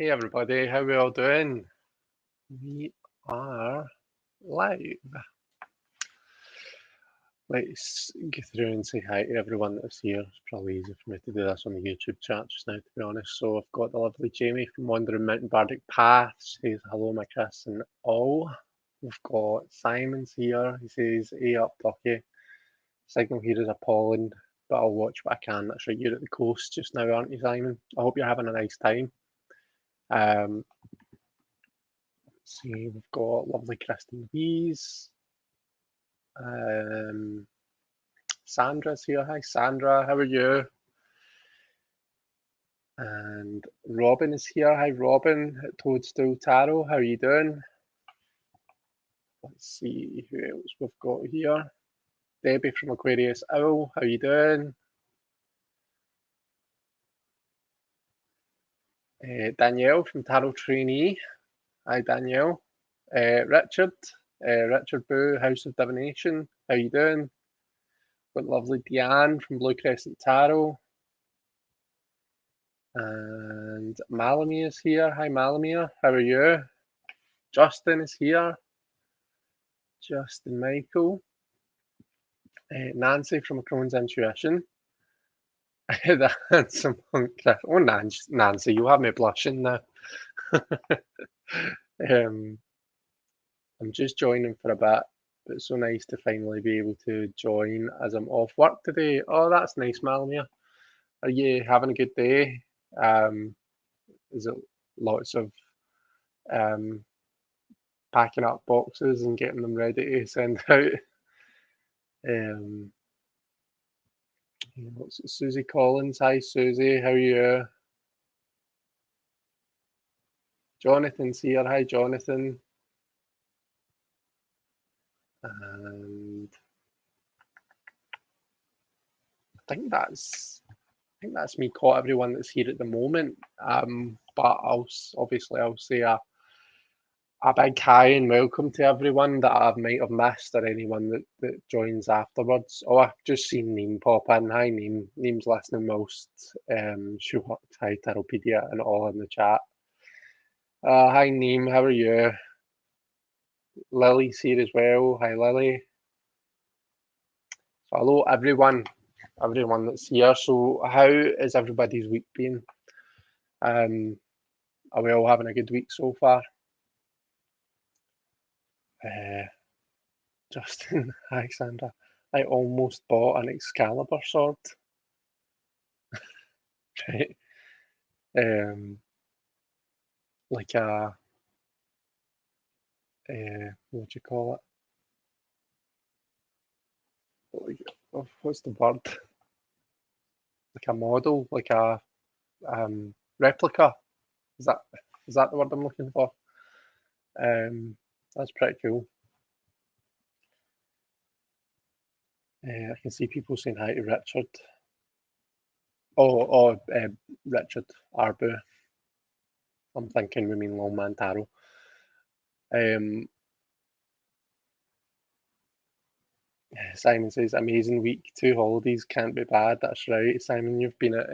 Hey everybody, how we all doing? We are live. Let's get through and say hi to everyone that's here. It's probably easier for me to do this on the YouTube chat just now, to be honest. So I've got the lovely Jamie from Wandering Mountain Bardic Path. Says hello, my Chris and all. We've got Simon's here. He says, hey up, Ducky. Signal here is appalling, but I'll watch what I can. That's right, you're at the coast just now, aren't you, Simon? I hope you're having a nice time. See, we've got lovely Kristen Louise. Sandra's here. Hi, Sandra. How are you? And Robin is here. Hi, Robin. Toadstool Tarot. How are you doing? Let's see who else we've got here. Debbie from Aquarius Owl. How are you doing? Danielle from Tarot Trainee. Hi, Danielle. Richard. Richard Boo, House of Divination. How you doing? Got lovely Deanne from Blue Crescent Tarot. And Malamir is here. Hi, Malamir. How are you? Justin is here. Justin Michael. Nancy from A Crone's Intuition. The handsome hunk. Oh, Nancy, you have me blushing now. I'm just joining for a bit, but it's so nice to finally be able to join as I'm off work today. Oh, that's nice, Malamir. Are you having a good day? Is it lots of packing up boxes and getting them ready to send out? Susie Collins. Hi, Susie. How are you? Jonathan's here. Hi, Jonathan. And I think that's me caught everyone that's here at the moment. But I'll say a big hi and welcome to everyone that I might have missed or anyone that joins afterwards. Oh, I've just seen Neem pop in. Hi, Neem. Neem's listening most. She worked hi, Taropedia and all in the chat. Hi, Neem. How are you? Lily's here as well. Hi, Lily. So hello, everyone that's here. So how is everybody's week been? Are we all having a good week so far? Justin, hi Sandra. I almost bought an Excalibur sword. Right. Like a what do you call it? Like, oh, what's the word? Like a model, like a replica. Is that the word I'm looking for? That's pretty cool. I can see people saying hi to Richard. Richard Arbu. I'm thinking we mean Longman Tarot. Simon says, amazing week, 2 holidays, can't be bad. That's right, Simon, you've been at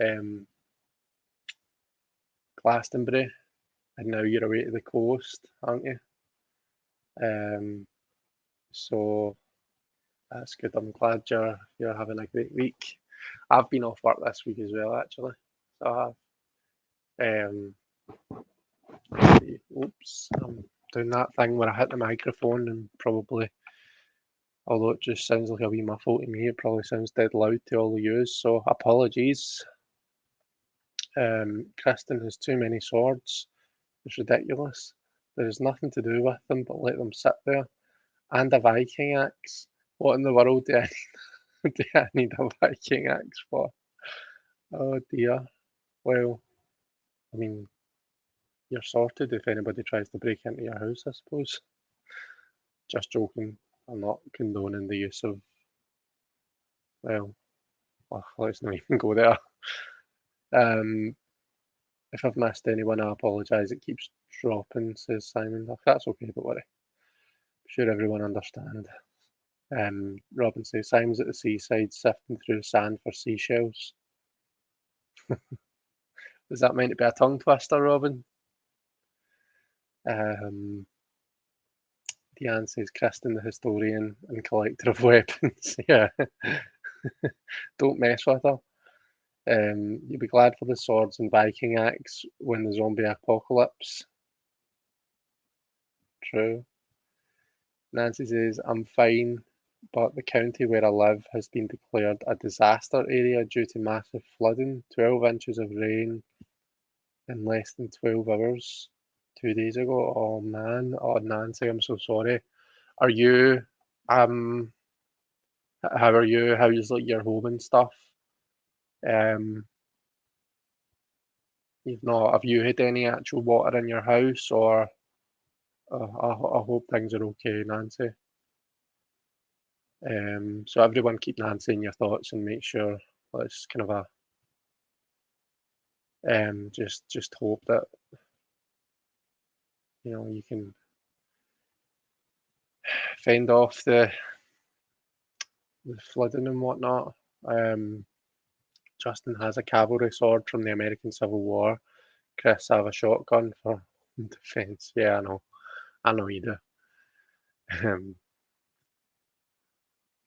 Glastonbury and now you're away to the coast, aren't you? So that's good. I'm glad you're having a great week. I've been off work this week as well, actually. So I have. Oops, I'm doing that thing where I hit the microphone and probably, although it just sounds like a wee muffle to me, it probably sounds dead loud to all of you, so apologies. Kristen has too many swords. It's ridiculous. There is nothing to do with them but let them sit there. And a Viking axe. What in the world do I need a Viking axe for? Oh dear. Well, I mean, you're sorted if anybody tries to break into your house, I suppose. Just joking. I'm not condoning the use of, well, let's not even go there. If I've missed anyone, I apologise. It keeps dropping, says Simon. Oh, that's okay, don't worry. I'm sure everyone understands. Robin says, Simon's at the seaside sifting through the sand for seashells. Is that meant to be a tongue twister, Robin? Um, Deanne says Kristen the historian and collector of weapons. Yeah, don't mess with her. You'll be glad for the swords and Viking axe when the zombie apocalypse. True. Nancy says, I'm fine, but the county where I live has been declared a disaster area due to massive flooding. 12 inches of rain in less than 12 hours 2 days ago. Oh man. Oh, Nancy, I'm so sorry. Are you, um, how are you? How's like your home and stuff? Um, you've not, have you had any actual water in your house or, I hope things are okay, Nancy. So everyone keep Nancy in your thoughts and make sure let's kind of just hope that you can fend off the flooding and whatnot. Justin has a cavalry sword from the American Civil War. Chris have a shotgun for defense. Yeah, I know you do. Um,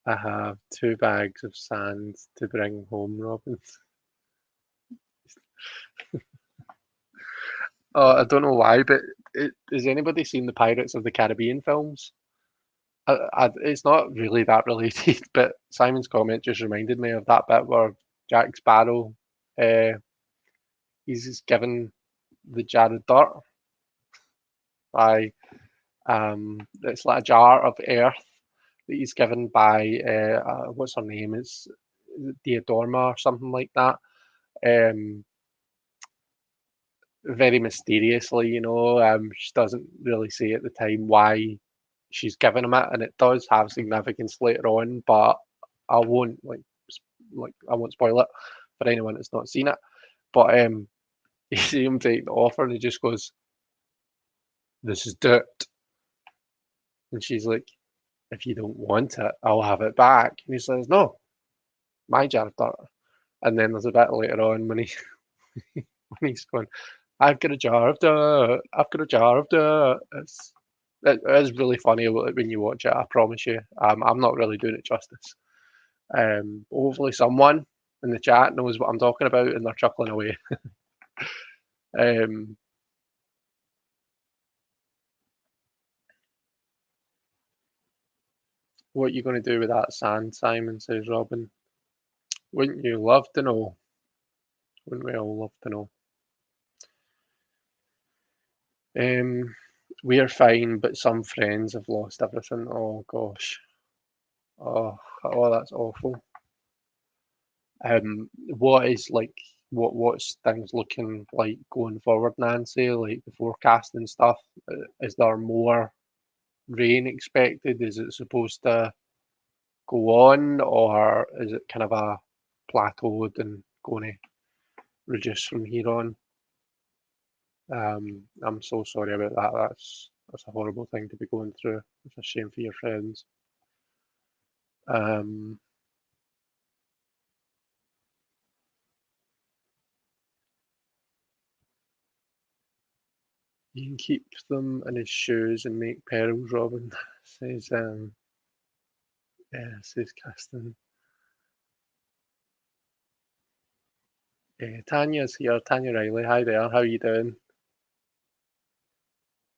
I have 2 bags of sand to bring home, Robin. Oh, I don't know why, but has anybody seen the Pirates of the Caribbean films? It's not really that related, but Simon's comment just reminded me of that bit where Jack Sparrow, uh, he's just given the jar of dirt by, it's like a jar of earth that he's given by, what's her name? It's Diadorma or something like that. Um, Very mysteriously, she doesn't really say at the time why she's given him it, and it does have significance later on, but I won't I won't spoil it for anyone that's not seen it. But you see him take the offer, and he just goes, "This is dirt," and she's like, "If you don't want it, I'll have it back." And he says, "No, my jar of dirt." And then there's a bit later on when when he's going, "I've got a jar of dirt. I've got a jar of dirt." It is really funny when you watch it. I promise you. I'm not really doing it justice. Hopefully someone in the chat knows what I'm talking about and they're chuckling away. Um, what are you going to do with that sand, Simon? Says Robin. Wouldn't you love to know? Wouldn't we all love to know? We are fine, but some friends have lost everything. Oh gosh. Oh, that's awful. What is like what's things looking like going forward, Nancy? Like the forecast and stuff. Is there more rain expected? Is it supposed to go on, or is it kind of a plateaued and going to reduce from here on? I'm so sorry about that. That's a horrible thing to be going through. It's a shame for your friends. Um, you can keep them in his shoes and make pearls, Robin. Says yeah, says Kristen. Tanya's here. Tanya Riley. Hi there. How are you doing?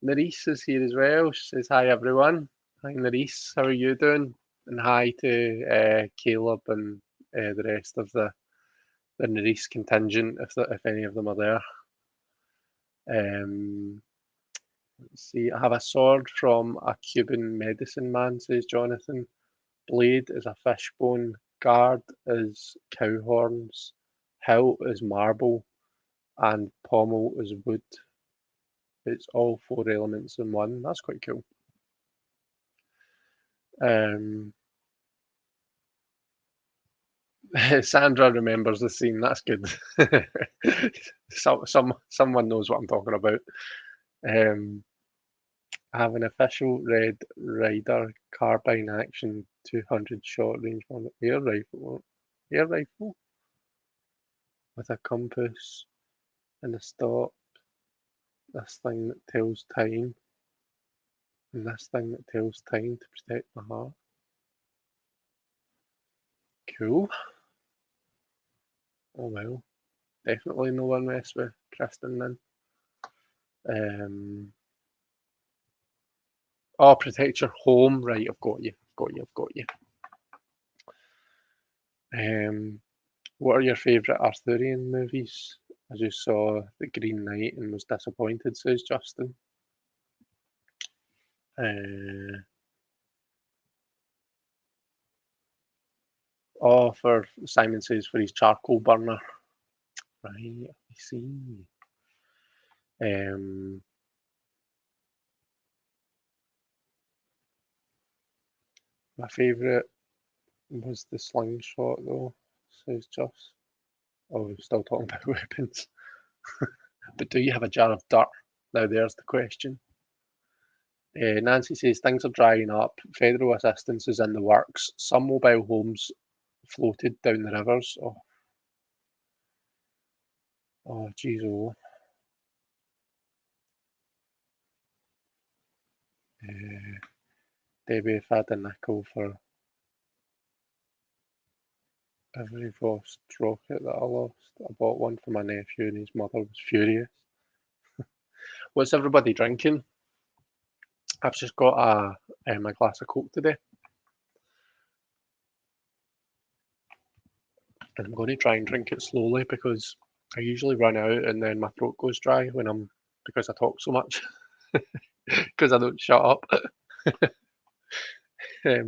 Nerisse is here as well. She says hi everyone. Hi Nerisse. How are you doing? And hi to Caleb and the rest of the Nerisse contingent, if any of them are there. Let's see. I have a sword from a Cuban medicine man, says Jonathan. Blade is a fishbone. Guard is cow horns. Hilt is marble. And pommel is wood. It's all 4 elements in one. That's quite cool. Um, Sandra remembers the scene. That's good. Someone knows what I'm talking about. I have an official Red Ryder carbine action 200 short range air rifle with a compass and a stock this thing that tells time, and this thing that tells time to protect my heart. Cool. Oh well. Definitely no one mess with Kristen then. Oh, protect your home. Right, I've got you. I've got you. What are your favourite Arthurian movies? I just saw The Green Knight and was disappointed, says Justin. For Simon says for his charcoal burner. Right, I see. My favourite was the slingshot though, says Just. Oh, we're still talking about weapons. But do you have a jar of dirt? Now there's the question. Nancy says things are drying up. Federal assistance is in the works. Some mobile homes floated down the rivers. Oh, geez, oh. Debbie, if I had a nickel for every Voss rocket that I lost, I bought one for my nephew and his mother was furious. What's everybody drinking? I've just got a glass of Coke today. And I'm going to try and drink it slowly because I usually run out and then my throat goes dry because I talk so much. Because I don't shut up. I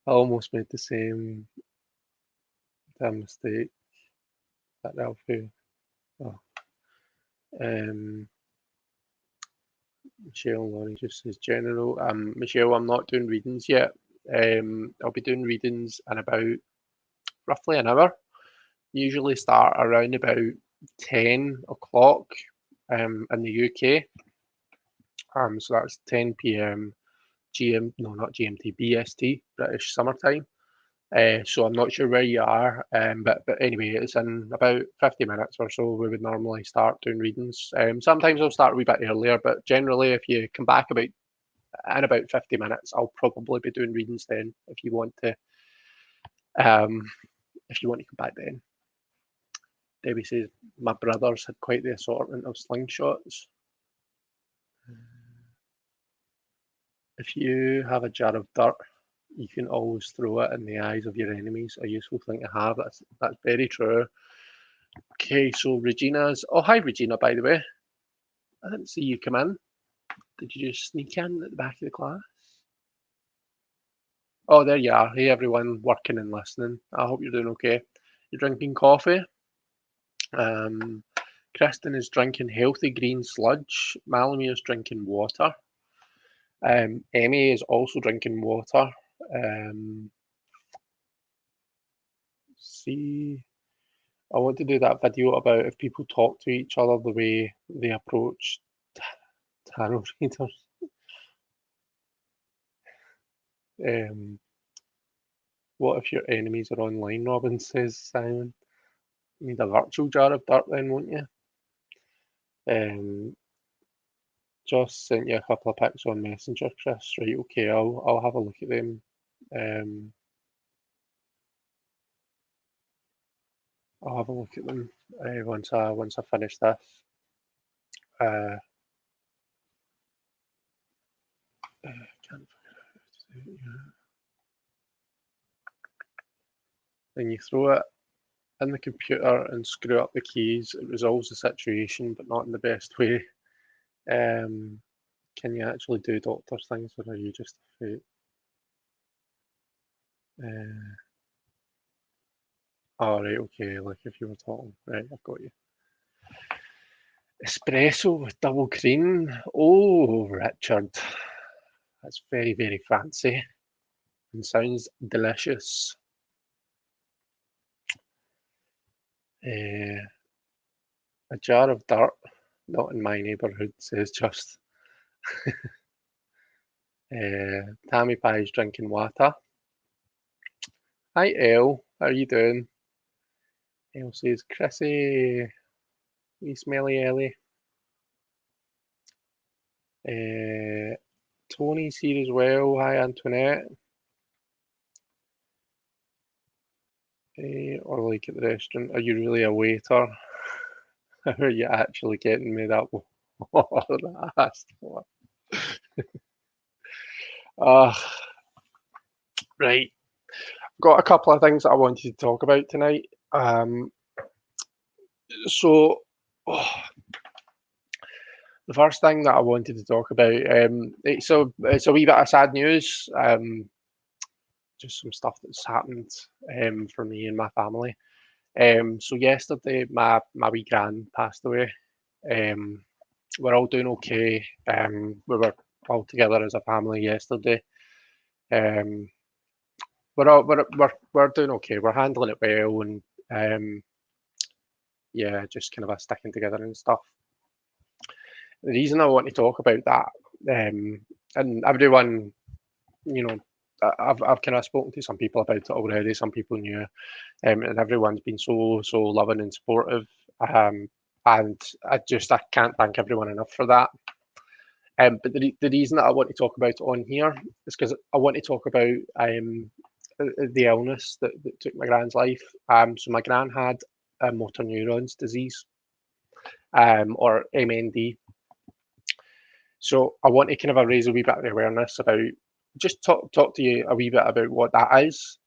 almost made the same damn mistake that Ralphie. Oh. Michelle Laurie just says general. Michelle, I'm not doing readings yet. I'll be doing readings in about roughly an hour. Usually start around about 10 o'clock in the UK. So that's 10 p.m. not GMT, BST, British Summertime. So I'm not sure where you are, but anyway, it's in about 50 minutes or so. We would normally start doing readings. Sometimes I'll start a wee bit earlier, but generally, if you come back in about 50 minutes, I'll probably be doing readings then. If you want to come back then. Debbie says my brothers had quite the assortment of slingshots. If you have a jar of dirt, you can always throw it in the eyes of your enemies. A useful thing to have. That's very true. Okay, so Regina's. Oh, hi, Regina, by the way. I didn't see you come in. Did you just sneak in at the back of the class? Oh, there you are. Hey, everyone working and listening. I hope you're doing okay. You're drinking coffee. Kristen is drinking healthy green sludge. Malamir is drinking water. Emmy is also drinking water. See, I want to do that video about if people talk to each other the way they approach tarot readers. What if your enemies are online, Robin, says Simon. You need a virtual jar of dirt then, won't you? Just sent you a couple of pics on Messenger, Chris. Right, okay, I'll have a look at them. I'll have a look at them once I finish this. Can't figure out how to do it yet. Then you throw it in the computer and screw up the keys. It resolves the situation, but not in the best way. Can you actually do doctor's things, or are you just a fake? All right, okay. Like if you were talking, right? I've got you. Espresso with double cream. Oh, Richard, that's very, very fancy and sounds delicious. A jar of dirt, not in my neighbourhood, says Just. Tammy Pie's drinking water. Hi, Elle. How are you doing? Elle says, Chrissy, you smelly Ellie. Tony's here as well. Hi, Antoinette. Or like at the restaurant, are you really a waiter? How are you actually getting me that last one? Right. Got a couple of things that I wanted to talk about tonight. So, oh, the first thing that I wanted to talk about, it's a wee bit of sad news. Just some stuff that's happened for me and my family. So yesterday, my wee gran passed away. We're all doing okay. We were all together as a family yesterday. Um, we're doing okay. We're handling it well, and yeah, just kind of a sticking together and stuff. The reason I want to talk about that, and everyone, you know, I've kind of spoken to some people about it already. Some people knew, and everyone's been so loving and supportive. And I can't thank everyone enough for that. But the reason that I want to talk about it on here is because I want to talk about the illness that took my gran's life. So my gran had a motor neurons disease, or MND. So I want to kind of raise a wee bit of awareness about, just talk to you a wee bit about what that is.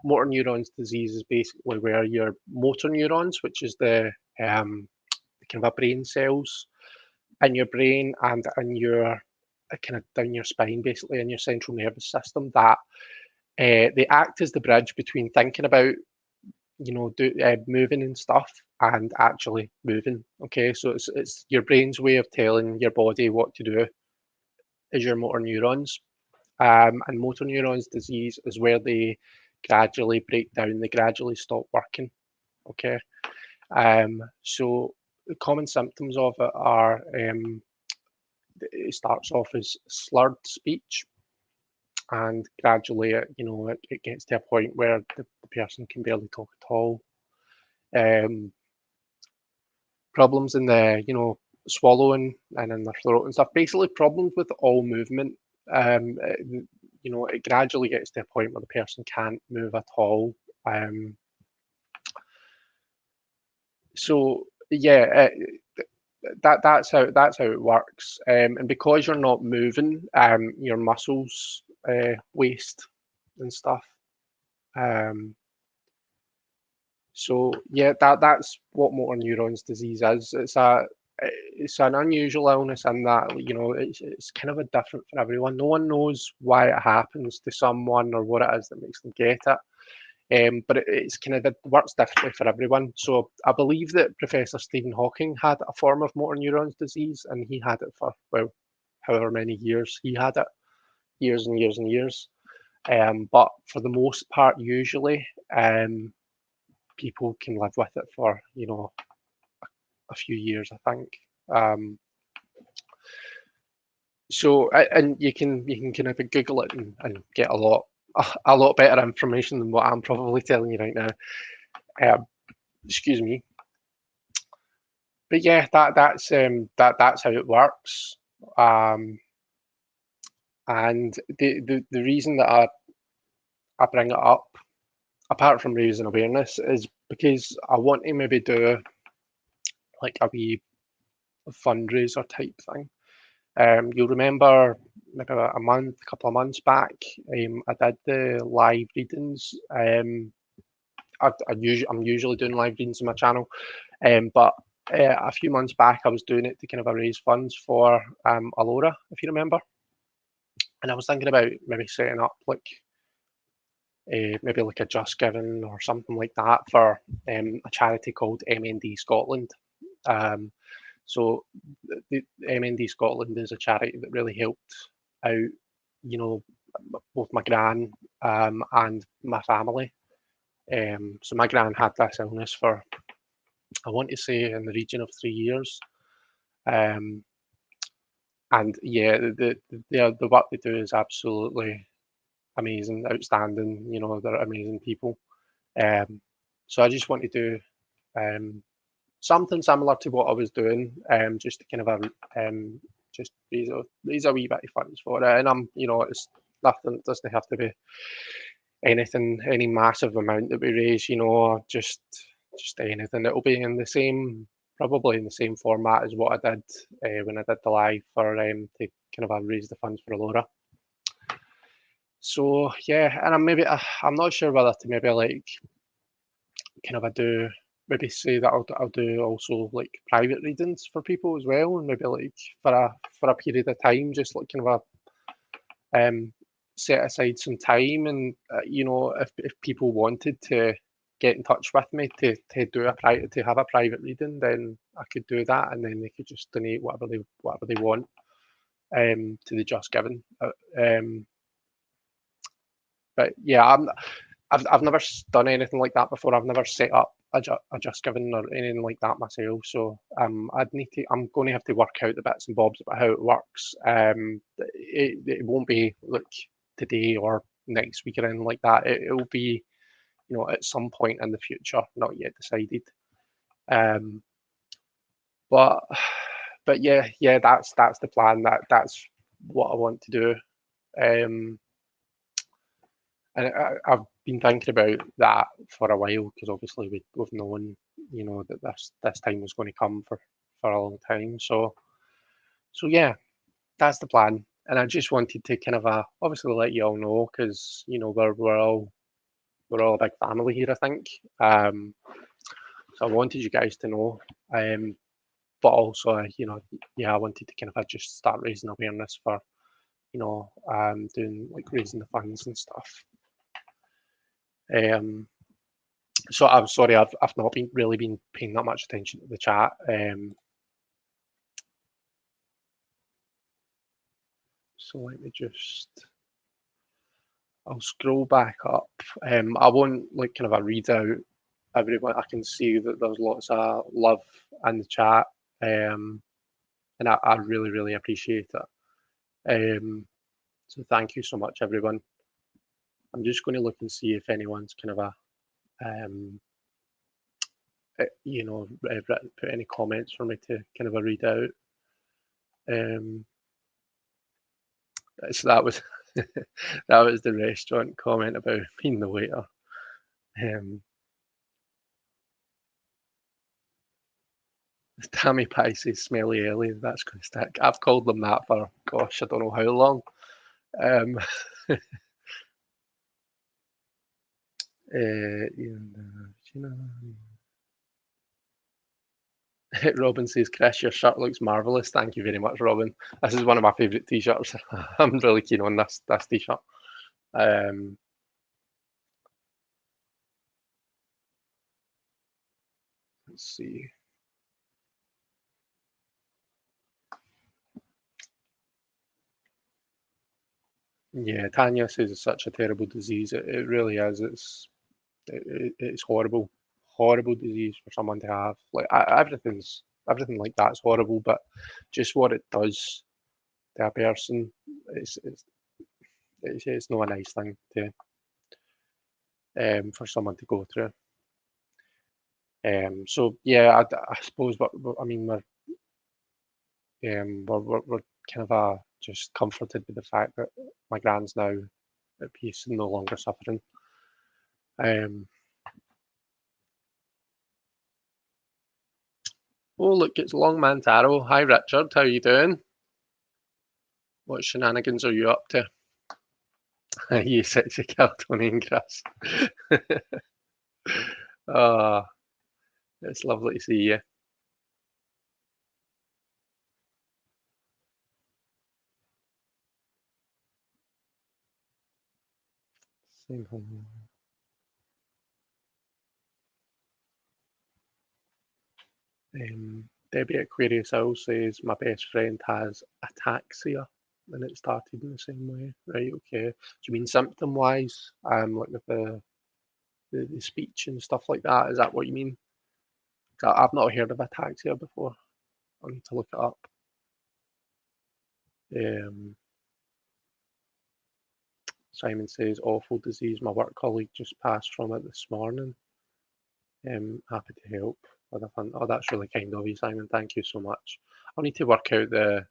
Motor neurons disease is basically where your motor neurons, which is the kind of a brain cells in your brain and in your kind of down your spine, basically in your central nervous system, that they act as the bridge between thinking about, moving and stuff and actually moving. Okay, so it's your brain's way of telling your body what to do is your motor neurons. And motor neurons disease is where they gradually break down, they gradually stop working. Okay, so the common symptoms of it are, it starts off as slurred speech, and gradually it gets to a point where the person can barely talk at all. Problems in the swallowing and in their throat and stuff. Basically, problems with all movement. It gradually gets to a point where the person can't move at all. So yeah, that's how it works. And because you're not moving, your muscles waste and stuff. So yeah, that's what motor neurons disease is. It's an unusual illness in that it's kind of a different for everyone. No one knows why it happens to someone or what it is that makes them get it. But it's kind of, it works differently for everyone. So I believe that Professor Stephen Hawking had a form of motor neurons disease, and he had it for, well, however many years he had it, years and years and years. But for the most part, usually, people can live with it for a few years, I think. So and you can kind of Google it and get a lot better information than what I'm probably telling you right now. Excuse me. But yeah, that's how it works. And the reason that I bring it up, apart from raising awareness, is because I want to maybe do like a wee fundraiser type thing. You'll remember maybe a couple of months back, I did the live readings. I'm usually doing live readings on my channel, but a few months back I was doing it to kind of raise funds for Alora, if you remember. And I was thinking about maybe setting up like maybe like a Just Giving or something like that for a charity called MND Scotland. So the MND Scotland is a charity that really helped out, both my gran and my family. So my gran had this illness for, I want to say, in the region of 3 years. And yeah, the work they do is absolutely amazing, outstanding. They're amazing people. So I just wanted to something similar to what I was doing, just to kind of just raise a wee bit of funds for it. And it's nothing. It doesn't have to be anything, any massive amount that we raise. Just anything. It'll be in the same, probably in the same format as what I did when I did the live for to kind of raise the funds for Laura. So yeah, and I'm not sure whether to maybe like kind of do maybe say that I'll do also like private readings for people as well, and maybe like for a period of time, just like kind of set aside some time, and if people wanted to get in touch with me to have a private reading, then I could do that, and then they could just donate whatever they want to the Just Giving. But yeah, I've never done anything like that before. I've never set up a Just Giving or anything like that myself. So I'm going to have to work out the bits and bobs about how it works. It won't be like today or next week or anything like that. It'll be at some point in the future, not yet decided. But yeah, that's the plan. That's what I want to do. And I've been thinking about that for a while, because obviously we've known, that this time was going to come for a long time. So yeah, that's the plan. And I just wanted to kind of obviously let you all know, because we're all a big family here, I think. So I wanted you guys to know. But also, yeah, I wanted to kind of just start raising awareness for, doing like raising the funds and stuff. So I'm sorry, I've not really been paying that much attention to the chat. So let me I'll scroll back up. I won't like kind of read out everyone. I can see that there's lots of love in the chat, and I really, really appreciate it. So thank you so much, everyone. I'm just going to look and see if anyone's kind of put any comments for me to kind of read out. So that was that was the restaurant comment about being the waiter. Tammy Pie says smelly Ellie. That's going to stick. I've called them that for gosh, I don't know how long. Robin says, Chris, your shirt looks marvellous. Thank you very much, Robin. This is one of my favourite t-shirts. I'm really keen on this t-shirt. Let's see. Yeah, Tanya says it's such a terrible disease. It really is. It's horrible, horrible disease for someone to have. Like everything like that's horrible, but just what it does to a person, it's not a nice thing to for someone to go through. So yeah, I suppose, but I mean, we're kind of just comforted with the fact that my grand's now at peace and no longer suffering. Oh look, it's Longman Taro. Hi Richard, how you doing? What shenanigans are you up to? You sexy Caltonian Chris. It's lovely to see you. Debbie Aquarius Owl says my best friend has ataxia, and it started in the same way. Right, okay. Do you mean symptom wise? Like with the speech and stuff like that? Is that what you mean? I've not heard of ataxia before. I need to look it up. Simon says awful disease. My work colleague just passed from it this morning. Happy to help. for the fun. Oh, that's really kind of you, Simon. Thank you so much. I'll need to work out the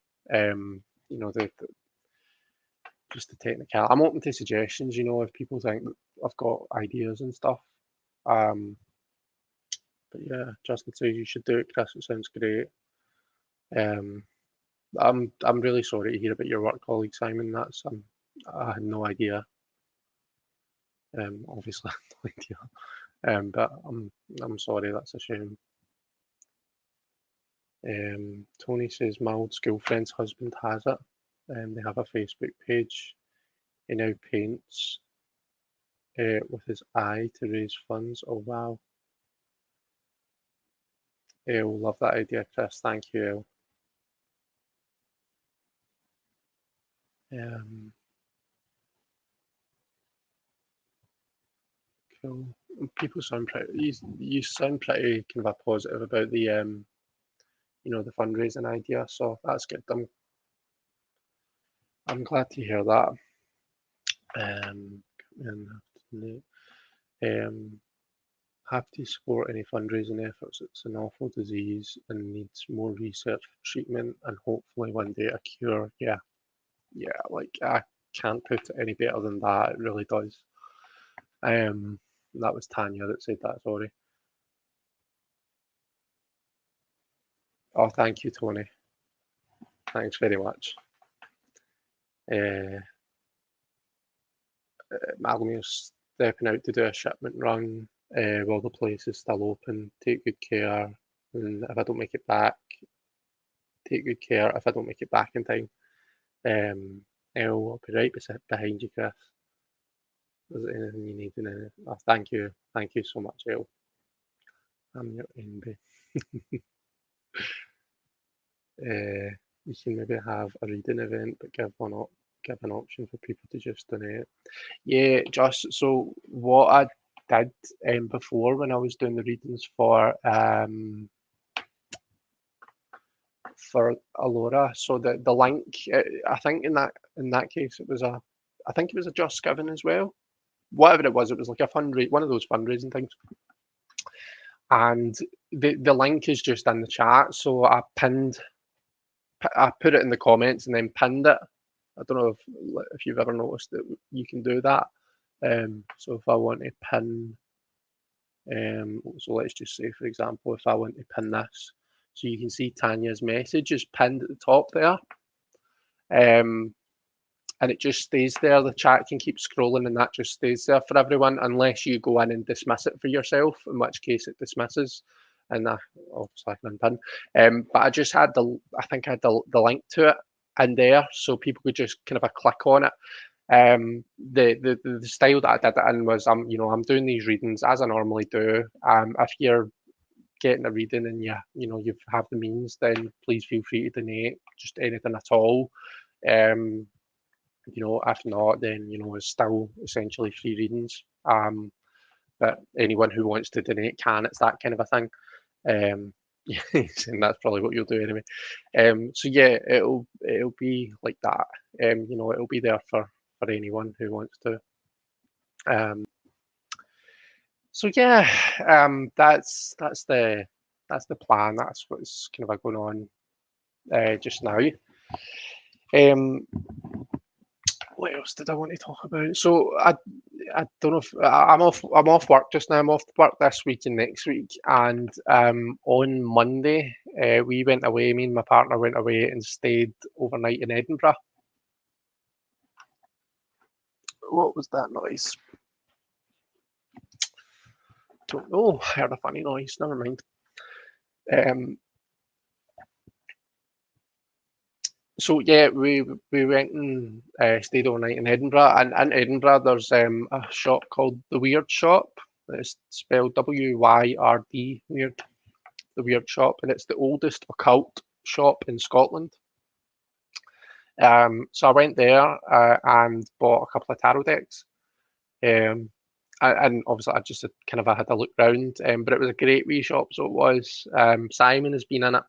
just the technical. I'm open to suggestions. If people think that I've got ideas and stuff. Um, but yeah, Justin says you should do it, Chris. It sounds great. Um, I'm really sorry to hear about your work colleague, Simon. I had no idea. Obviously, I had no idea. But I'm sorry. That's a shame. Tony says my old school friend's husband has it. They have a Facebook page. He now paints with his eye to raise funds. Oh wow. We'll love that idea, Chris. Thank you, cool. People sound pretty. You sound pretty kind of a positive about the the fundraising idea. So that's good. I'm glad to hear that. And have to support any fundraising efforts. It's an awful disease and needs more research, treatment, and hopefully one day a cure. Yeah, like I can't put it any better than that. It really does. That was Tanya that said that. Sorry. Oh, thank you, Tony. Thanks very much. Malcolm's stepping out to do a shipment run while the place is still open. Take good care, and if I don't make it back, take good care if I don't make it back in time. I'll be right behind you, Chris. Is there anything you need to know? Oh, thank you so much, El. I'm your envy. You can maybe have a reading event, but give an option for people to just donate. Yeah, just so what I did before when I was doing the readings for Alora. So the link, I think in that case I think it was a Just Giving as well. Whatever it was like a one of those fundraising things. And the link is just in the chat. So I put it in the comments and then pinned it. I don't know if you've ever noticed that you can do that. So if I want to pin, so let's just say, for example, if I want to pin this, so you can see Tanya's message is pinned at the top there. And it just stays there. The chat can keep scrolling and that just stays there for everyone unless you go in and dismiss it for yourself, in which case it dismisses. And obviously I can unpin. But I just had I think I had the link to it in there so people could just kind of click on it. The style that I did it in was I'm doing these readings as I normally do. If you're getting a reading and you have the means, then please feel free to donate just anything at all. If not, then it's still essentially free readings. But anyone who wants to donate can. It's that kind of a thing. And that's probably what you'll do anyway. So yeah, it'll be like that. It'll be there for anyone who wants to. So yeah, that's the plan. That's what's kind of going on just now. What else did I want to talk about? So I don't know if I'm off work just now. I'm off work this week and next week, and on Monday we went away. Me and my partner went away and stayed overnight in Edinburgh. What was that noise? Don't know. I heard a funny noise. Never mind. So yeah, we went and stayed overnight in Edinburgh, and in Edinburgh there's a shop called the Weird Shop. It's spelled WYRD, Weird, the Weird Shop, and it's the oldest occult shop in Scotland. So I went there and bought a couple of tarot decks, and obviously I just kind of had a look round, but it was a great wee shop. So it was. Simon has been in it.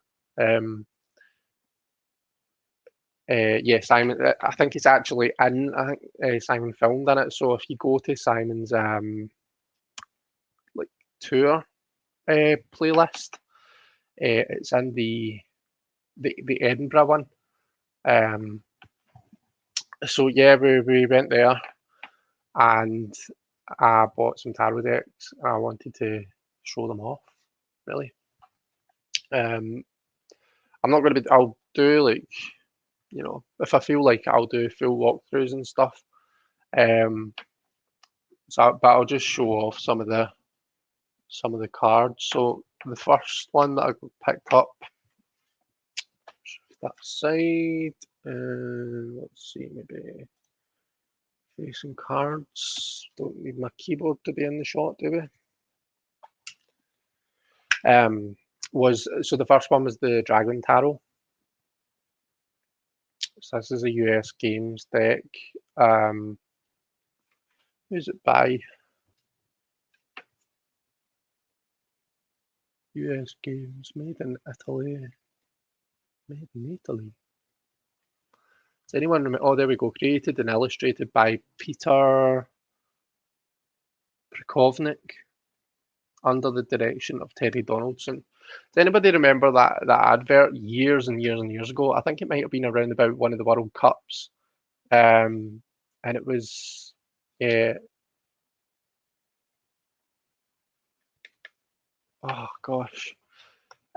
Yeah, Simon. I think it's actually in. I think Simon filmed in it. So if you go to Simon's like tour playlist, It's in the Edinburgh one. So yeah, we went there and I bought some tarot decks and I wanted to show them off, really. I'm not going to be, I'll do like, if I feel like I'll do full walkthroughs and stuff. But I'll just show off some of the cards. So the first one that I picked up, that side, let's see, maybe facing cards. Don't need my keyboard to be in the shot, do we? So the first one was the Dragon Tarot. So this is a US Games deck. Who's it by? US Games, made in Italy. Made in Italy. Does anyone remember? Oh, there we go. Created and illustrated by Peter Prikovnik under the direction of Terry Donaldson. Does anybody remember that advert years and years and years ago? I think it might have been around about one of the World Cups. And it was oh gosh.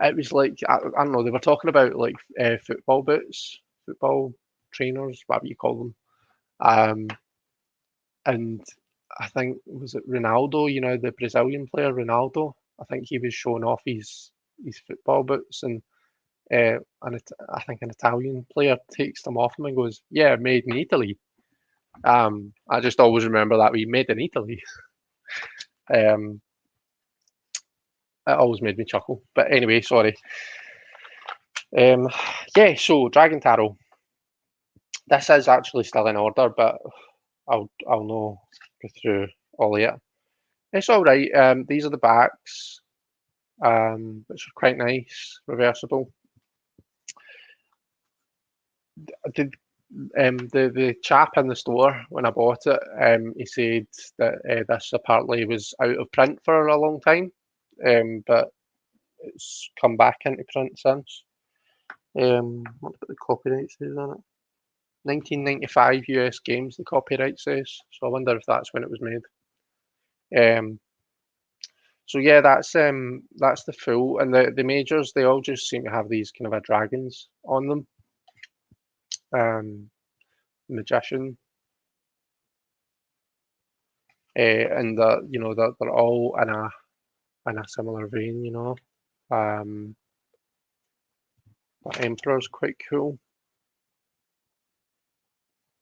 It was like I don't know, they were talking about like football boots, football trainers, whatever you call them. And I think was it Ronaldo, the Brazilian player Ronaldo. I think he was showing off his football boots, and I think an Italian player takes them off him and goes, "Yeah, made in Italy." I just always remember that we made in Italy. It always made me chuckle. But anyway, sorry. Yeah, so Dragon Tarot. This is actually still in order, but I'll not go through all of it. It's all right. These are the backs, which are quite nice, reversible. The chap in the store when I bought it, he said that this apparently was out of print for a long time, but it's come back into print since. What the copyright says on it? 1995 US Games, the copyright says. So I wonder if that's when it was made. So yeah, that's the full, and the majors, they all just seem to have these kind of a dragons on them. Magician, and they're all in a similar vein, The Emperor's quite cool.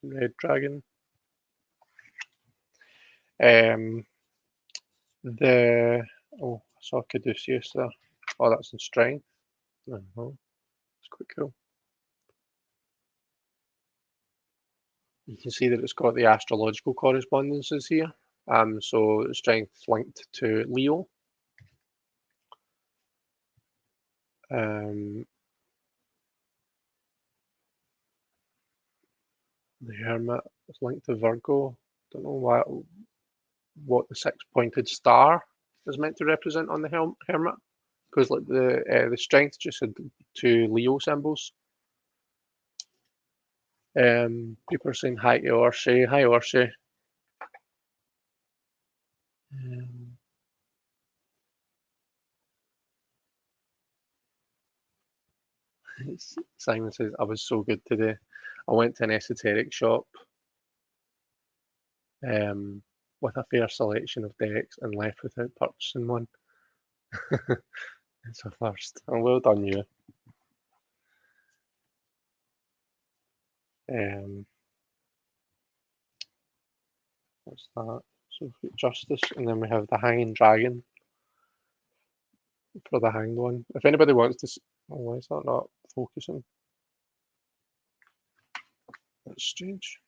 Red Dragon. I saw Caduceus there. Oh, that's in strength. It's quite cool. You can see that it's got the astrological correspondences here. So strength linked to Leo. The Hermit is linked to Virgo. Don't know what the six-pointed star is meant to represent on the Hermit, because like the strength just had two Leo symbols. People are saying hi to Orshi. Hi Orshi. Simon says, I was so good today. I went to an esoteric shop with a fair selection of decks and left without purchasing one. It's a first. And well done, you. What's that? So Justice, and then we have the Hanging Dragon for the Hanged one. If anybody wants to... Oh, why is that not focusing? That's strange.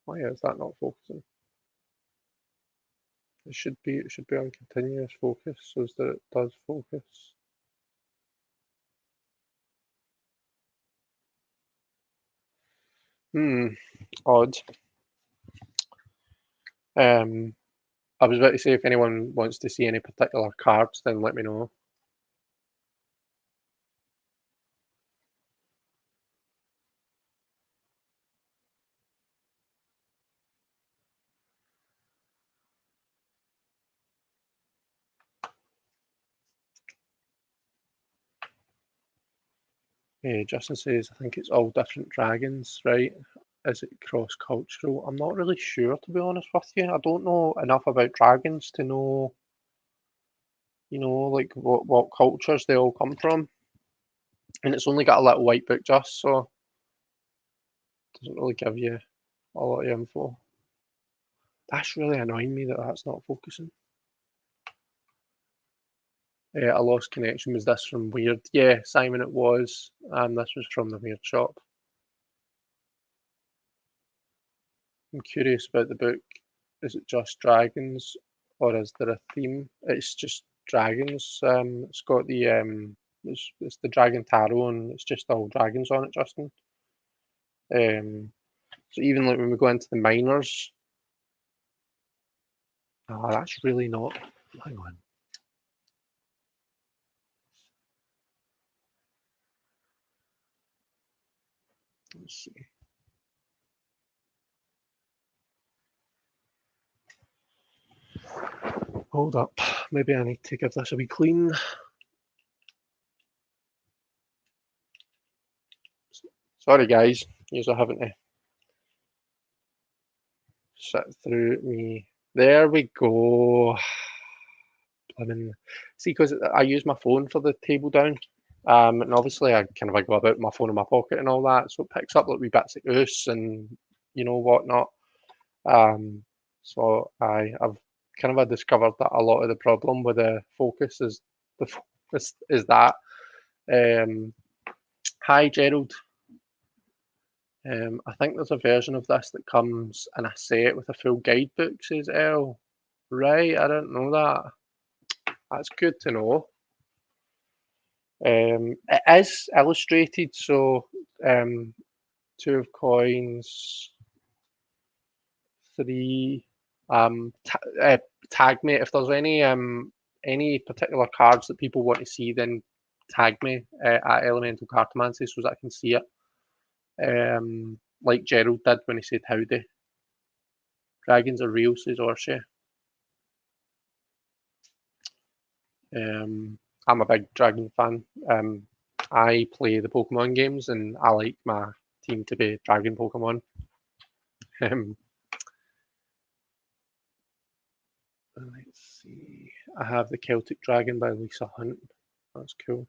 Why is that not focusing? It should be on continuous focus so that it does focus. Odd. I was about to say if anyone wants to see any particular cards, then let me know. Justin says, I think it's all different dragons, right? Is it cross-cultural? I'm not really sure, to be honest with you. I don't know enough about dragons to know, like what cultures they all come from. And it's only got a little white book just, so it doesn't really give you a lot of info. That's really annoying me that that's not focusing. I lost connection. Was this from Weird? Yeah, Simon, it was. This was from the Weird Shop. I'm curious about the book. Is it just dragons, or is there a theme? It's just dragons. It's got the it's the Dragon Tarot, and it's just all dragons on it, Justin. So even like when we go into the minors, that's really not. Hang on. Let's see. Hold up. Maybe I need to give this a wee clean. Sorry, guys. You're having to sit through me. There we go. See, because I use my phone for the table down, and obviously I go about my phone in my pocket and all that, so it picks up like wee bits of oos and whatnot. So I've discovered that a lot of the problem with the focus is that. Hi, Gerald. I think there's a version of this that comes in a set with a full guidebook, says Elle. Right, I didn't know that. That's good to know. It is illustrated, so two of coins, three. Tag me if there's any particular cards that people want to see. Then tag me at Elemental Cartomancy so that I can see it. Like Gerald did when he said howdy. Dragons are real, says Orshia. I'm a big dragon fan. I play the Pokemon games and I like my team to be Dragon Pokemon. Let's see. I have the Celtic Dragon by Lisa Hunt. That's cool.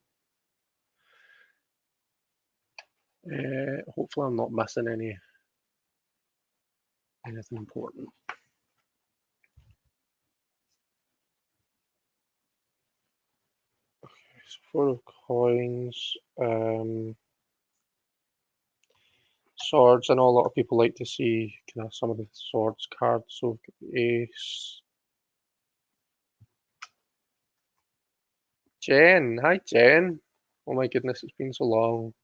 Hopefully I'm not missing anything important. Okay, so 4 of coins. Swords. I know a lot of people like to see some of the swords cards. So ace. Jen, hi Jen. Oh my goodness, it's been so long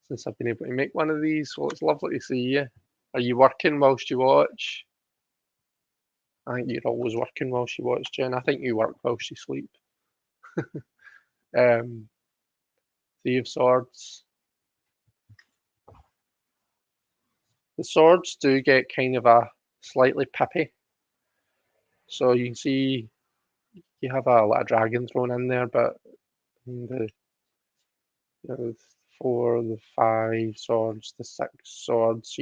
since I've been able to make one of these. So it's lovely to see you. Are you working whilst you watch? I think you're always working whilst you watch, Jen. I think you work whilst you sleep. 3 of Swords. The swords do get kind of a slightly pippy. So you can see you have a lot of dragon thrown in there, but the 4, the 5 swords, the 6 swords,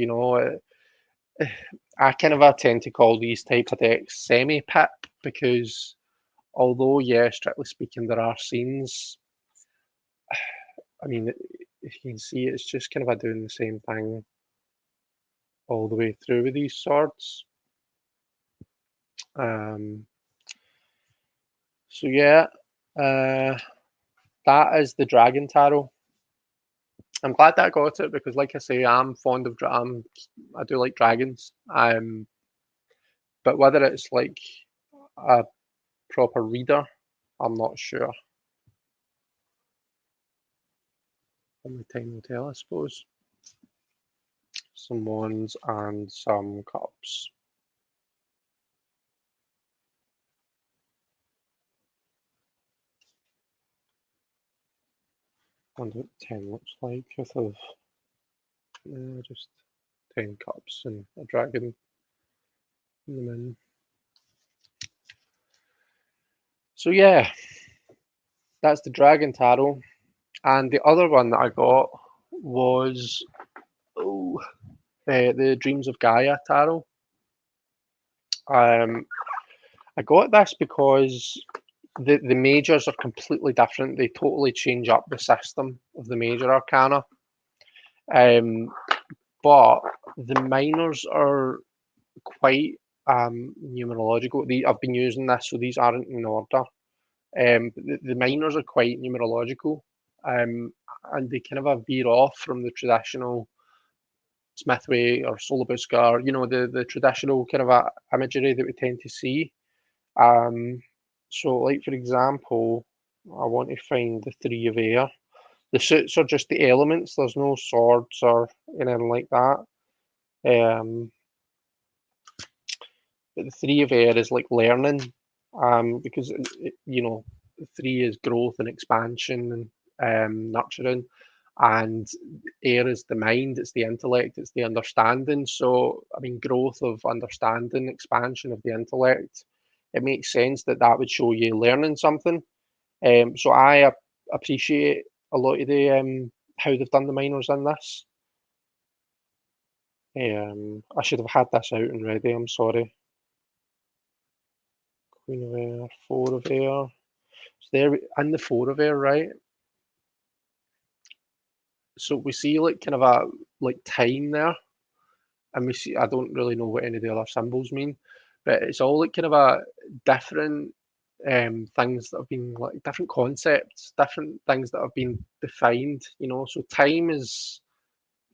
I tend to call these type of decks semi-pip because although, yeah, strictly speaking, there are scenes, I mean, if you can see, it's just doing the same thing all the way through with these swords. So yeah, that is the Dragon Tarot. I'm glad that I got it because, like I say, I'm fond of I do like dragons. But whether it's like a proper reader, I'm not sure. Only time will tell, I suppose. Some wands and some cups. I wonder what 10 looks like with just 10 cups and a dragon in the middle. So yeah, that's the Dragon Tarot. And the other one that I got was the Dreams of Gaia tarot. I got this because the majors are completely different. They totally change up the system of the major arcana. But the minors are quite numerological. I've been using this, so these aren't in order. The minors are quite numerological, and they kind of veer off from the traditional Smithway or Solabuska, the traditional kind of imagery that we tend to see. So, like for example, I want to find the three of air. The suits are just the elements. There's no swords or anything like that. But the three of air is like learning, because three is growth and expansion and nurturing, and air is the mind, it's the intellect, it's the understanding. So, I mean, growth of understanding, expansion of the intellect. It makes sense that that would show you learning something. So I appreciate a lot of the how they've done the minors in this. I should have had this out and ready. I'm sorry. Queen of Air, Four of Air. So there, in the Four of Air, right? So we see like kind of a like time there, and we see, I don't really know what any of the other symbols mean, but it's all like kind of a different things that have been like different concepts, different things that have been defined. So time is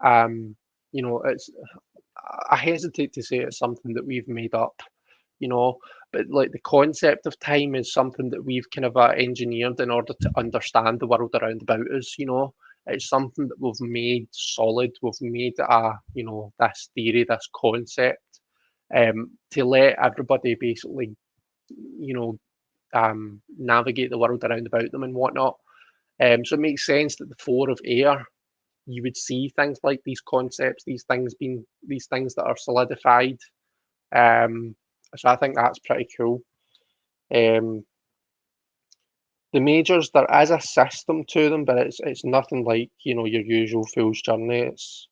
it's, I hesitate to say it's something that we've made up, you know, but like the concept of time is something that we've kind of engineered in order to understand the world around about us. It's something that we've made solid, we've made this theory, this concept, to let everybody basically, you know, navigate the world around about them and whatnot. So it makes sense that the four of air, you would see things like these concepts, these things that are solidified. So I think that's pretty cool. The majors, there is a system to them, but it's nothing like your usual Fool's Journey. It's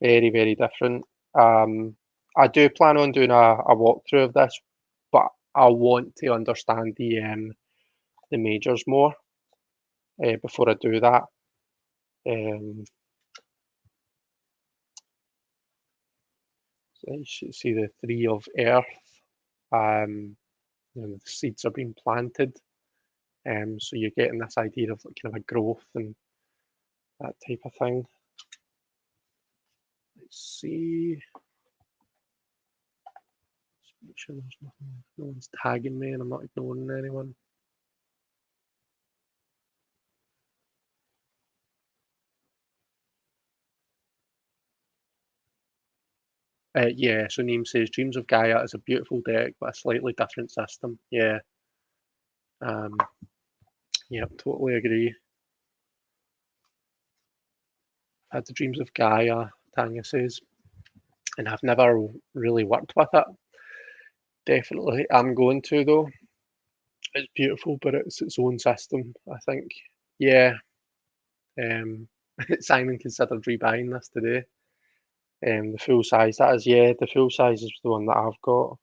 very, very different. I do plan on doing a walkthrough of this, but I want to understand the majors more before I do that. So you should see the three of earth. The seeds are being planted. So you're getting this idea of like kind of a growth and that type of thing. Let's see. Just make sure there's nothing, no one's tagging me and I'm not ignoring anyone. Yeah, so Neem says Dreams of Gaia is a beautiful deck, but a slightly different system. Yeah. Yeah, totally agree. Had the Dreams of Gaia, Tanya says, and I've never really worked with it. Definitely, I'm going to though. It's beautiful, but it's its own system, I think. Yeah. Simon considered rebuying this today. The full size, that is, yeah, the full size is the one that I've got.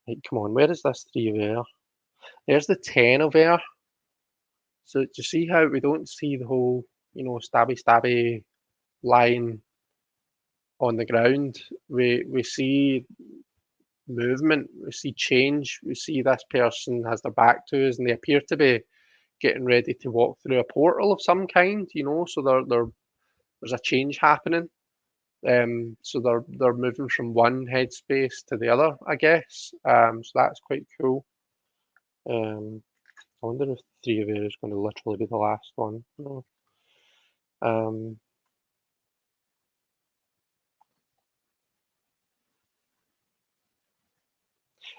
Like, come on, where is this 3 of air? There's the 10 of air. So do you see how we don't see the whole, stabby line on the ground? We see movement, we see change, we see this person has their back to us and they appear to be getting ready to walk through a portal of some kind, so there's a change happening. So they're moving from one headspace to the other, I guess. So that's quite cool. I wonder if 3 of air is going to literally be the last one. No.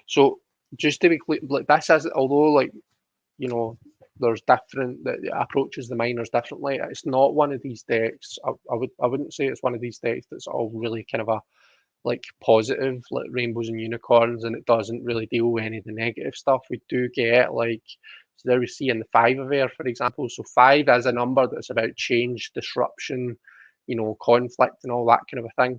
So just to be clear, like this is, although there's different that approaches the minors differently. It's not one of these decks. I wouldn't say it's one of these decks that's all really kind of a like positive, like rainbows and unicorns, and it doesn't really deal with any of the negative stuff. We do get like So there we see in the 5 of air, for example. So 5 is a number that's about change, disruption, conflict and all that kind of a thing.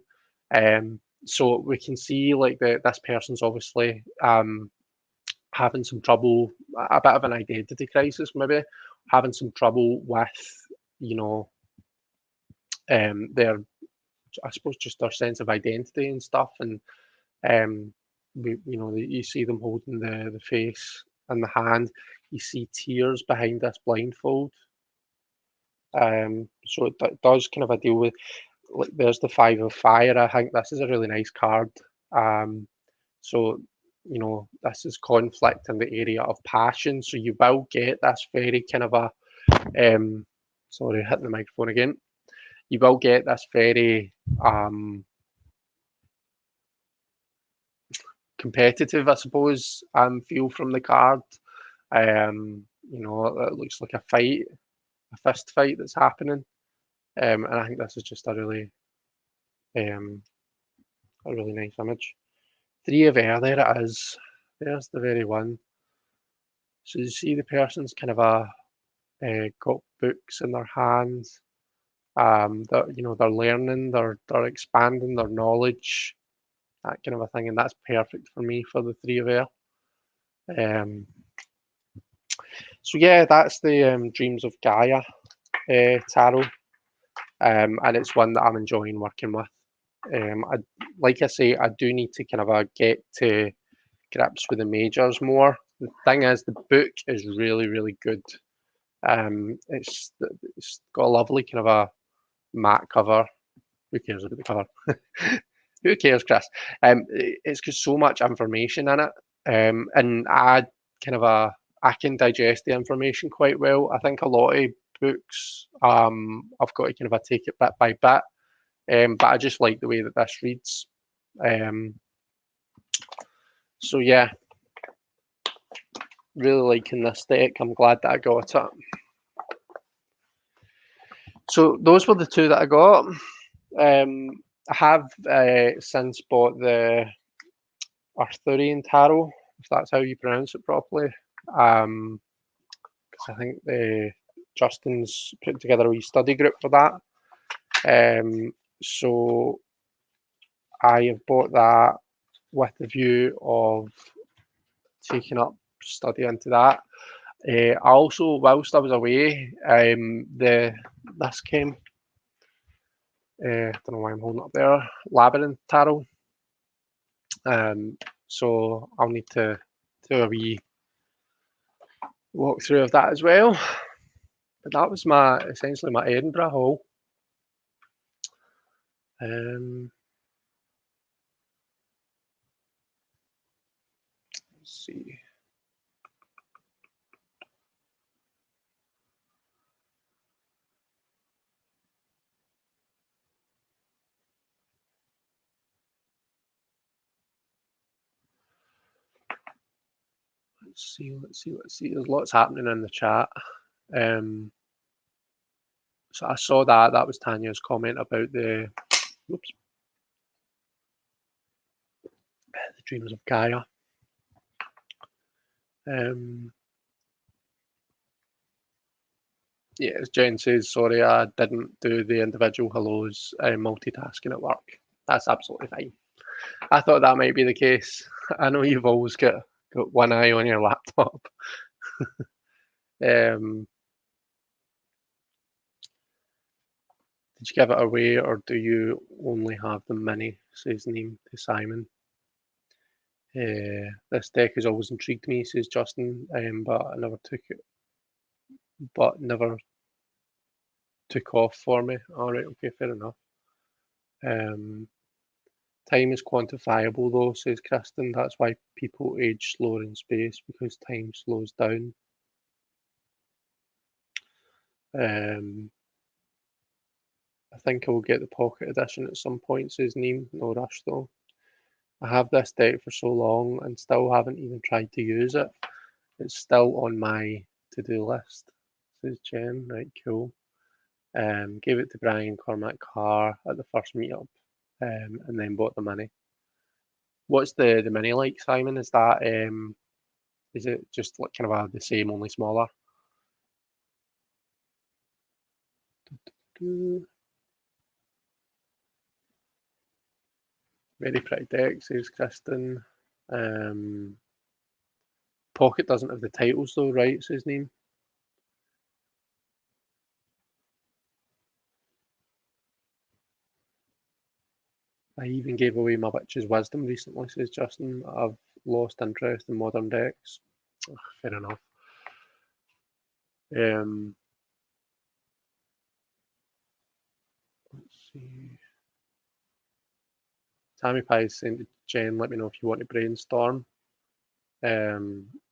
So we can see like this person's obviously having some trouble, a bit of an identity crisis maybe, having some trouble with, their, I suppose, just their sense of identity and stuff. And you see them holding the face and the hand. You see tears behind this blindfold. So it does kind of a deal with, like, there's the 5 of fire. I think this is a really nice card. So this is conflict in the area of passion. So you will get this very kind of a, sorry, hitting the microphone again. You will get this very competitive, I suppose, feel from the card. It looks like a fight, a fist fight that's happening. And I think this is just a really nice image. 3 of air, there it is. There's the very one. So you see the person's kind of got books in their hands. They're learning, they're expanding their knowledge, that kind of a thing, and that's perfect for me for the 3 of air. So yeah, that's the Dreams of Gaia tarot, and it's one that I'm enjoying working with. Like I say, I do need to kind of get to grips with the majors more. The thing is, the book is really, really good. It's got a lovely kind of a matte cover. Who cares about the cover? Who cares, Chris? It's got so much information in it, and I can digest the information quite well. I think a lot of books, I've got to kind of take it bit by bit, but I just like the way that this reads. So yeah, really liking this deck. I'm glad that I got it. So those were the 2 that I got. I have since bought the Arthurian Tarot, if that's how you pronounce it properly. Because I think Justin's put together a wee study group for that. So I have bought that with the view of taking up study into that. I also, whilst I was away, this came. I don't know why I'm holding it up there. Labyrinth Tarot. So I'll need to do a wee walkthrough of that as well. But that was essentially my Edinburgh haul. Let's see. Let's see. There's lots happening in the chat. So I saw that was Tanya's comment about the Dreams of Gaia. Yeah, as Jen says, sorry, I didn't do the individual hellos multitasking at work. That's absolutely fine. I thought that might be the case. I know you've always got one eye on your laptop. Did you give it away, or do you only have the mini? Says Neem to Simon. This deck has always intrigued me, says Justin, but I never took it. But never took off for me. All right, okay, fair enough. Time is quantifiable, though, says Kristen. That's why people age slower in space, because time slows down. I think I will get the pocket edition at some point, says Neem. No rush, though. I have this deck for so long and still haven't even tried to use it. It's still on my to-do list, says Jen. Right, cool. Gave it to Brian Cormac Carr at the first meetup, and then bought the mini. What's the mini like, Simon? Is that Is it just like kind of the same, only smaller? Very pretty deck, says Kristen. Pocket doesn't have the titles though, right? Says Neem. I even gave away my witch's wisdom recently, says Justin. I've lost interest in modern decks. Ugh, fair enough. Let's see. Tammy Pie is saying to Jen, let me know if you want to brainstorm.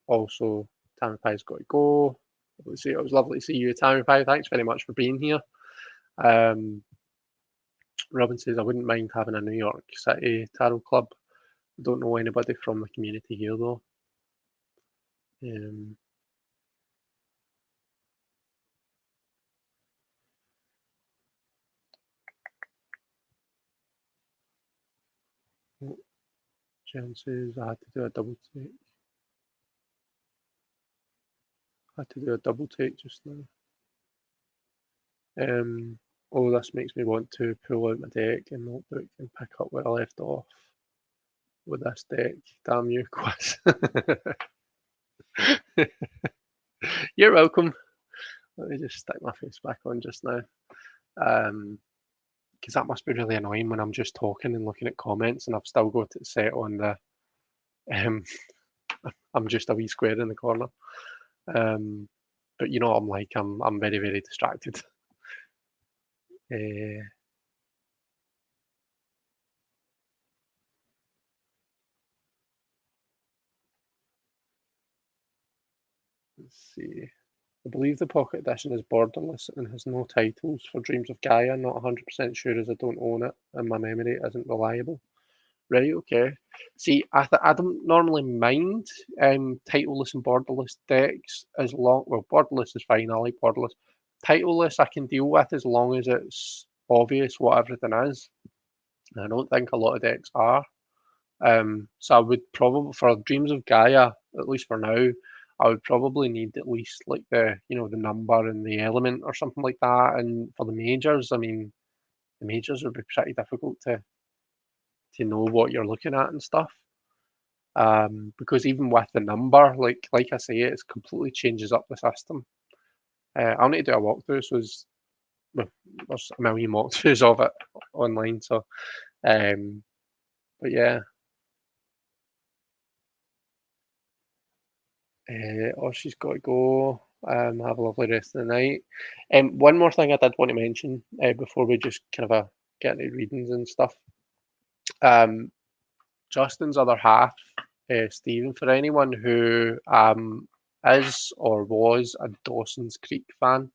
Also, Tammy Pie's got to go. Let's see, it was lovely to see you, Tammy Pie. Thanks very much for being here. Robin says, I wouldn't mind having a New York City Tarot Club. I don't know anybody from the community here though. Jen says, I had to do a double take. I had to do a double take just now. Oh, this makes me want to pull out my deck and notebook and pick up where I left off with this deck. Damn you, Quiz. You're welcome. Let me just stick my face back on just now. Because that must be really annoying when I'm just talking and looking at comments and I've still got it set on the I'm just a wee square in the corner. But you know what I'm like, I'm very, very distracted. Let's see. I believe the Pocket Edition is borderless and has no titles for Dreams of Gaia. Not 100% sure as I don't own it and my memory isn't reliable. Right, okay. See, I don't normally mind titleless and borderless decks as long, well, borderless is fine, I like borderless. Titleless I can deal with as long as it's obvious what everything is. I don't think a lot of decks are. So I would probably, for Dreams of Gaia, at least for now, I would probably need at least like the number and the element or something like that. And for the majors, I mean, the majors would be pretty difficult to know what you're looking at and stuff. Because even with the number, like I say, it completely changes up the system. I'll need to do a walkthrough, so there's a million walkthroughs of it online. So, but yeah. Oh, she's got to go. Have a lovely rest of the night. One more thing I did want to mention before we just kind of get into readings and stuff. Justin's other half, Stephen, for anyone who is or was a Dawson's Creek fan,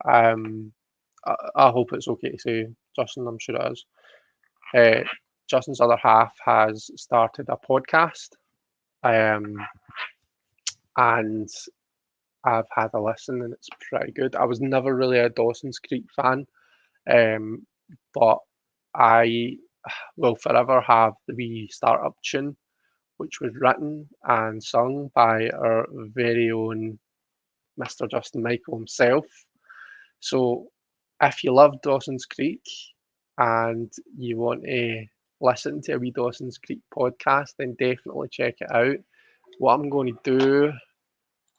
I hope it's okay to say, Justin, I'm sure it is. Justin's other half has started a podcast, and I've had a listen and it's pretty good. I was never really a Dawson's Creek fan, but I will forever have the wee startup tune, which was written and sung by our very own Mr. Justin Michael himself. So if you love Dawson's Creek and you want to listen to a wee Dawson's Creek podcast, then definitely check it out. What I'm going to do,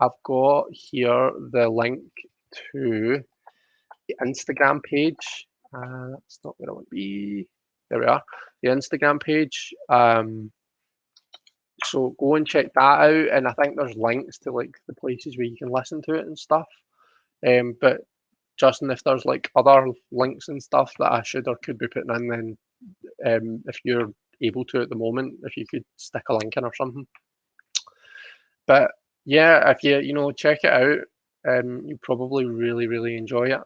I've got here the link to the Instagram page. That's not where I want to be. There we are. The Instagram page. So go and check that out, and I think there's links to like the places where you can listen to it and stuff. But Justin, if there's like other links and stuff that I should or could be putting in, then if you're able to at the moment, if you could stick a link in or something. But yeah, if you check it out, you probably really, really enjoy it.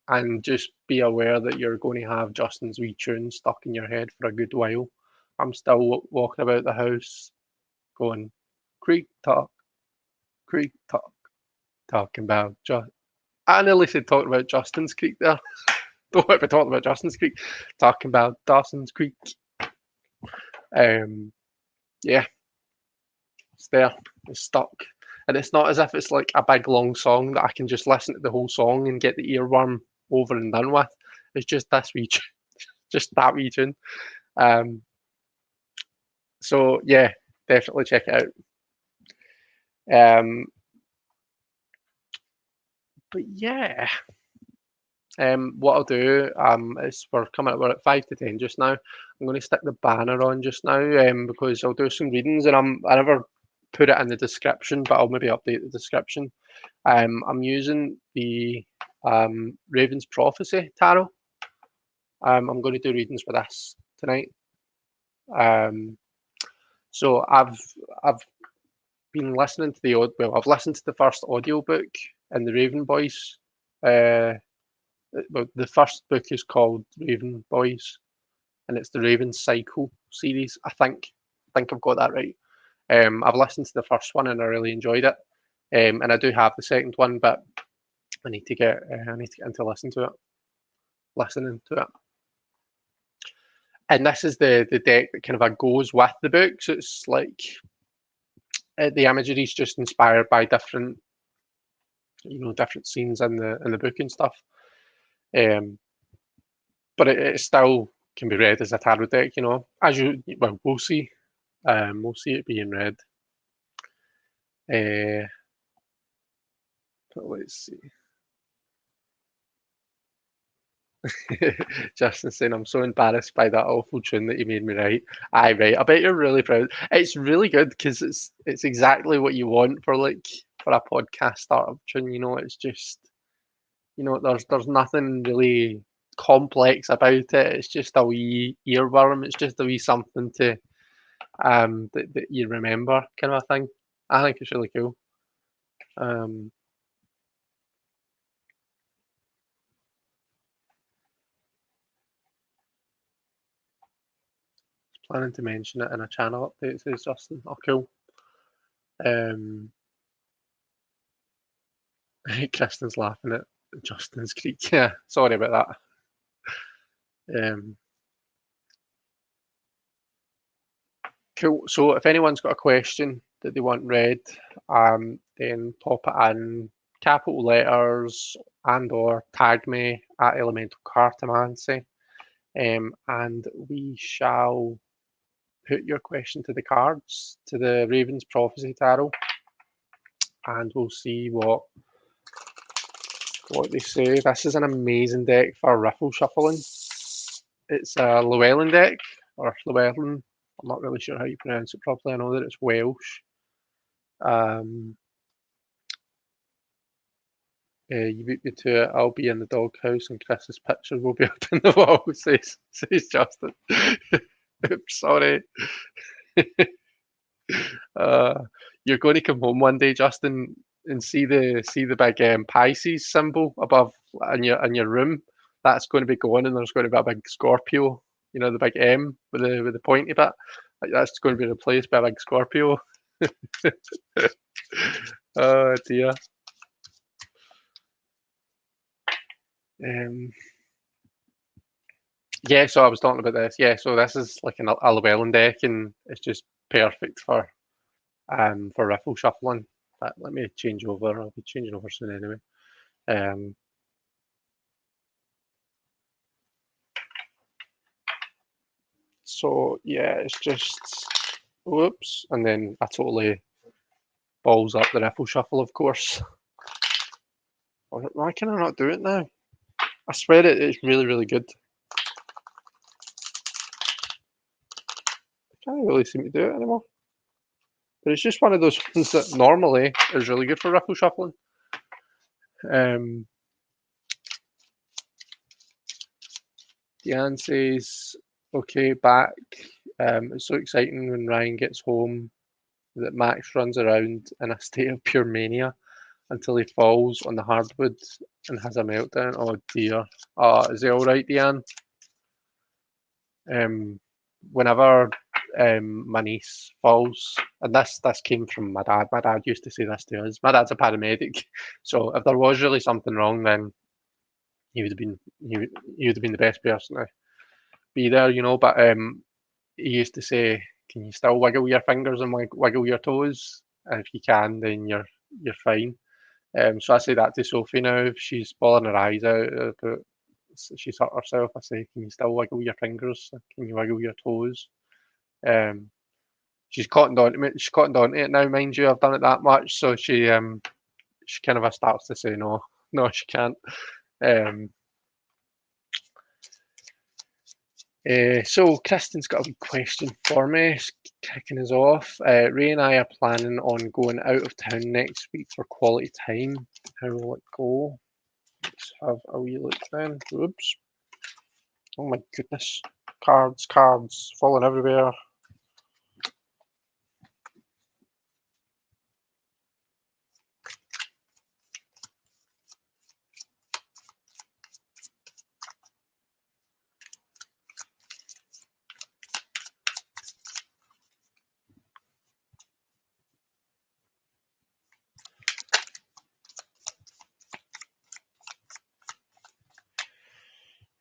And just be aware that you're going to have Justin's wee tune stuck in your head for a good while. I'm still walking about the house going, creek talk, talking about I nearly said talking about Justin's Creek there. Don't want to be talking about Justin's Creek, talking about Dawson's Creek. Yeah. It's there. It's stuck. And it's not as if it's like a big long song that I can just listen to the whole song and get the earworm over and done with. It's just this wee just that wee tune. So yeah, definitely check it out. But yeah, what I'll do is we're at 5 to 10 just now. I'm going to stick the banner on just now because I'll do some readings, and I never put it in the description, but I'll maybe update the description. I'm using the Raven's Prophecy Tarot. I'm going to do readings for this tonight. So I've been listening to I've listened to the first audiobook in the Raven Boys. The first book is called Raven Boys, and it's the Raven Cycle series. I think I've got that right. I've listened to the first one and I really enjoyed it. And I do have the second one, but I need to get into listening to it. And this is the deck that kind of goes with the book. So it's like the imagery is just inspired by different scenes in the book and stuff. But it still can be read as a tarot deck, as we'll see. We'll see it being read. Let's see. Justin saying, I'm so embarrassed by that awful tune that you made me write. I bet you're really proud. It's really good because it's exactly what you want for a podcast startup tune. It's just there's nothing really complex about it. It's just a wee earworm. It's just a wee something to that you remember, kind of a thing. I think it's really cool. Planning to mention it in a channel update, says Justin. Oh, cool. Kristen's laughing at Justin's Creek. Yeah, sorry about that. Cool. So if anyone's got a question that they want read, then pop it in capital letters and/or tag me at Elemental Cartomancy, and we shall put your question to the cards, to the Raven's Prophecy Tarot, and we'll see what they say. This is an amazing deck for riffle shuffling. It's a Llewellyn deck, or Llewellyn. I'm not really sure how you pronounce it properly. I know that it's Welsh. You beat me to it. I'll be in the doghouse, and Chris's picture will be up in the wall. Says Justin. Oops, sorry. You're going to come home one day, Justin, and see the big Pisces symbol above in your room. That's going to be gone, and there's going to be a big Scorpio. The big M with the pointy bit. That's going to be replaced by a big Scorpio. Oh dear. Yeah, so I was talking about this. Yeah, so this is like a Llewellyn deck, and it's just perfect for riffle shuffling. But let me change over. I'll be changing over soon anyway. So yeah, it's just whoops, and then I totally balls up the riffle shuffle, of course. Why can I not do it now? I swear it's really, really good. I can't really seem to do it anymore. But it's just one of those ones that normally is really good for riffle shuffling. Deanne says, okay, back. It's so exciting when Ryan gets home that Max runs around in a state of pure mania until he falls on the hardwood and has a meltdown. Oh dear. Is he alright, Deanne? Whenever my niece falls, and this came from my dad. My dad used to say this to us. My dad's a paramedic, so if there was really something wrong, then he would have been the best person to be there, But he used to say, can you still wiggle your fingers and wiggle your toes? And if you can, then you're fine. So I say that to Sophie now. If she's bawling her eyes out about she's hurt herself, I say, can you still wiggle your fingers? Can you wiggle your toes? She's cottoned on to it. She's cottoned on to it now, mind you. I've done it that much, so she kind of starts to say no, no, she can't. So Kristen's got a wee question for me, kicking us off. Ray and I are planning on going out of town next week for quality time. How will it go? Let's have a wee look then. Oops. Oh my goodness. Cards falling everywhere.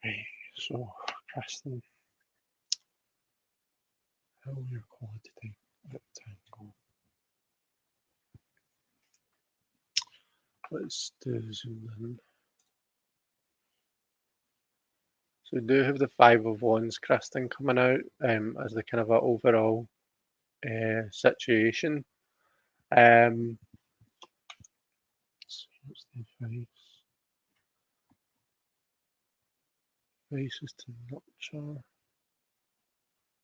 Right, so Kristen, how will your quality time at time go? Let's do zoom in. So we do have the Five of Wands, Kristen, coming out as the kind of an overall situation. So what's the advice? Advice is to nurture.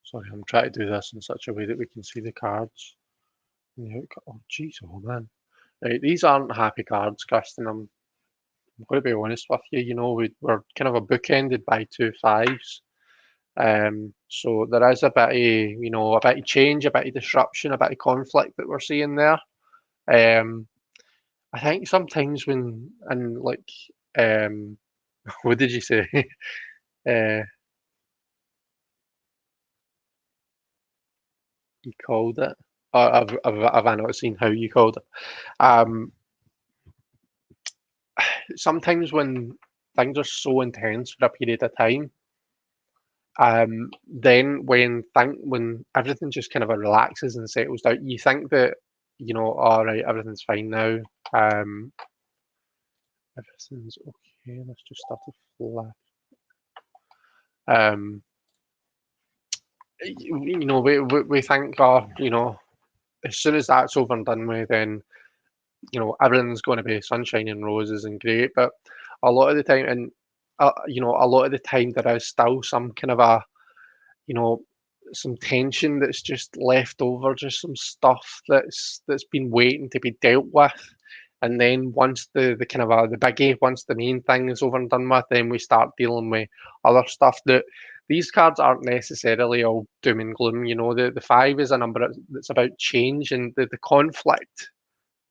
Sorry, I'm trying to do this in such a way that we can see the cards. Oh, jeez, oh man. Right, these aren't happy cards, Kristen. I'm going to be honest with you. You know, we're kind of a bookended by 2 5s. So there is a bit of, a bit of change, a bit of disruption, a bit of conflict that we're seeing there. I think sometimes what did you say? You called it. I've not seen how you called it. Um, Sometimes when things are so intense for a period of time, then when everything just kind of relaxes and settles down, you think that, all right, everything's fine now. Everything's okay. Let's just start to flash. We think, as soon as that's over and done with, then everything's going to be sunshine and roses and great. But a lot of the time, a lot of the time, there is still some kind of you know, some tension that's just left over, just some stuff that's been waiting to be dealt with. And then once the kind of the biggie, once the main thing is over and done with, then we start dealing with other stuff that these cards aren't necessarily all doom and gloom. The 5 is a number that's about change, and the conflict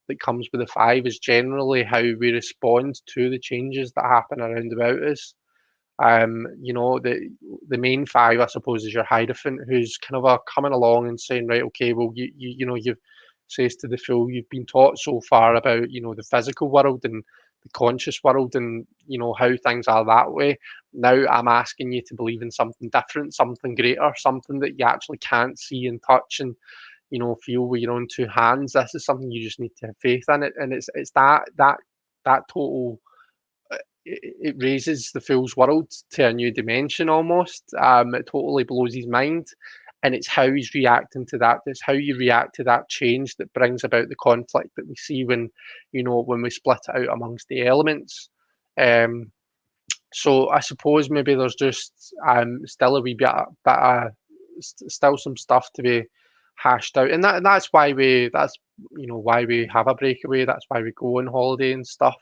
that comes with the 5 is generally how we respond to the changes that happen around about us. The main 5, I suppose, is your Hierophant, who's kind of coming along and saying, right, okay, well, you've says to the Fool, you've been taught so far about, the physical world and the conscious world, and how things are that way. Now I'm asking you to believe in something different, something greater, something that you actually can't see and touch and feel with your own 2 hands. This is something you just need to have faith in it, and it's that total. It raises the Fool's world to a new dimension almost. It totally blows his mind, and it's how he's reacting to that. It's how you react to that change that brings about the conflict that we see when we split it out amongst the elements. So I suppose maybe there's just still a wee still some stuff to be hashed out, and that's why why we have a breakaway. That's why we go on holiday and stuff.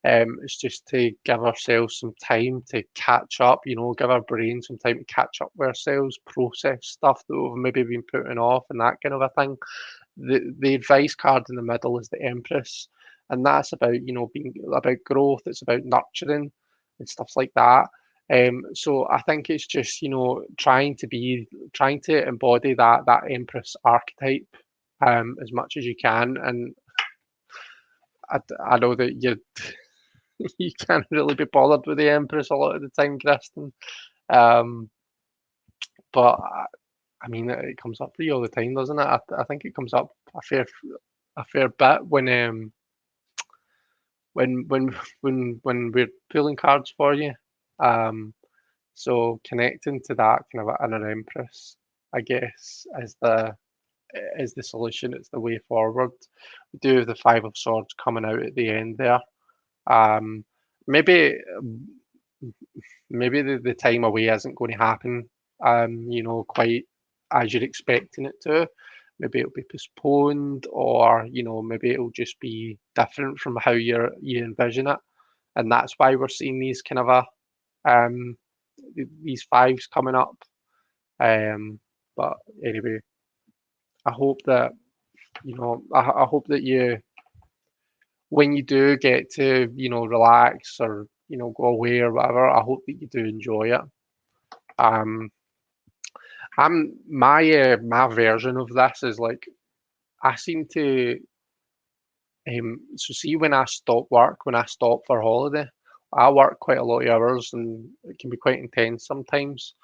It's just to give ourselves some time to catch up, give our brain some time to catch up with ourselves, process stuff that we've maybe been putting off and that kind of a thing. The advice card in the middle is the Empress, and that's about, being about growth, it's about nurturing and stuff like that. So I think it's just, trying to embody that Empress archetype as much as you can. And I know that you can't really be bothered with the Empress a lot of the time, Kristen. But I mean, it comes up for you all the time, doesn't it? I think it comes up a fair bit when when when we're pulling cards for you. Um, so connecting to that kind of inner empress, I guess, is the solution. It's the way forward. We do have the Five of Swords coming out at the end there. Um, maybe maybe the time away isn't going to happen, quite as you're expecting it to. Maybe it'll be postponed, or maybe it'll just be different from how you envision it, and that's why we're seeing these kind of these fives coming up. But anyway, I hope that I hope that you, when you do get to relax or go away or whatever, I hope that you do enjoy it. Um, my version of this is like I seem to so see when I stop work, when I stop for holiday, I work quite a lot of hours and it can be quite intense sometimes.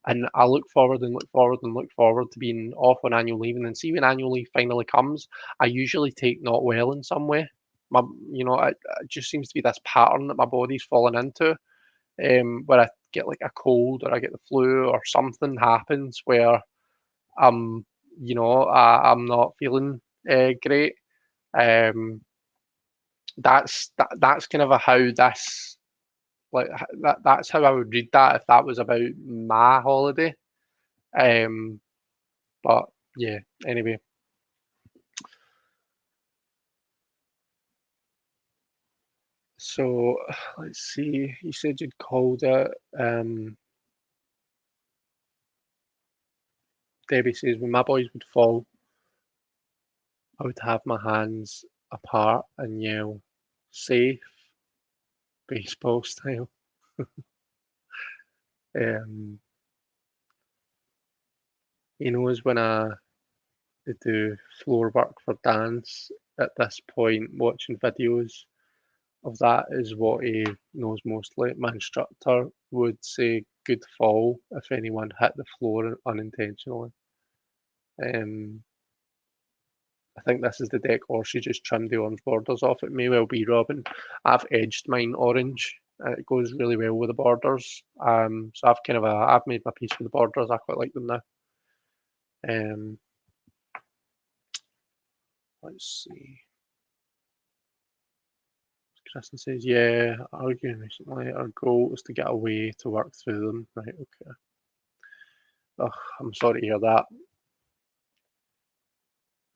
And I look forward and look forward and look forward to being off on annual leave. And then see when annual leave finally comes, I usually take not well in some way. It just seems to be this pattern that my body's fallen into, where I get like a cold or I get the flu or something happens where I'm, I'm not feeling great. Um, that's kind of a how this like that's how I would read that if that was about my holiday. Um, but yeah, anyway. So let's see. You said you'd called it. Debbie says when my boys would fall, I would have my hands apart and yell, "Safe!" baseball style. Um, is when I do floor work for dance. At this point, watching videos of that is what he knows mostly. My instructor would say good fall if anyone hit the floor unintentionally. Um, I think this is the deck, or she just trimmed the orange borders off. It may well be Robin. I've edged mine orange. It goes really well with the borders. So I've made my peace with the borders. I quite like them now. Um, let's see. Kristen says, yeah, arguing recently. Our goal is to get away to work through them. Right, okay. Ugh, I'm sorry to hear that.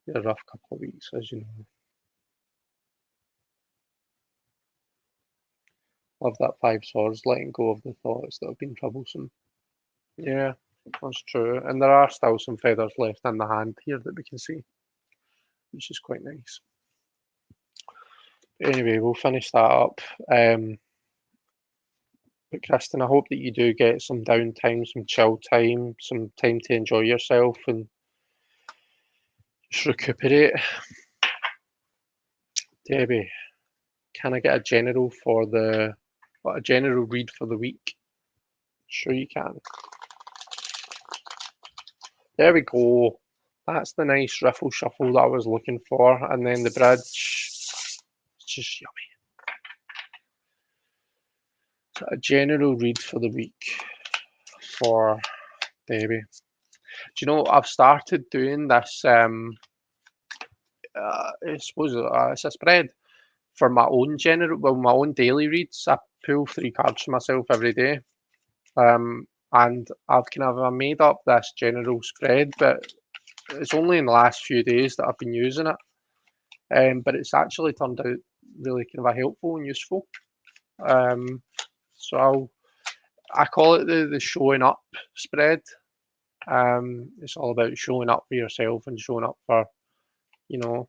Been a rough couple of weeks, as you know. Love that five swords, letting go of the thoughts that have been troublesome. Yeah, that's true. And there are still some feathers left in the hand here that we can see, which is quite nice. Anyway, we'll finish that up. But Kristen, I hope that you do get some downtime, some chill time, some time to enjoy yourself and just recuperate. Debbie, can I get a general a general read for the week? Sure you can. There we go. That's the nice riffle shuffle that I was looking for. And then the bridge, it's just yummy. So a general read for the week for Debbie. Do you know, I've started doing this, I suppose it's a spread for my own daily reads. I pull 3 cards for myself every day. And I've kind of made up this general spread, but it's only in the last few days that I've been using it. But it's actually turned out really kind of helpful and useful. So I call it the showing up spread. It's all about showing up for yourself and showing up for you know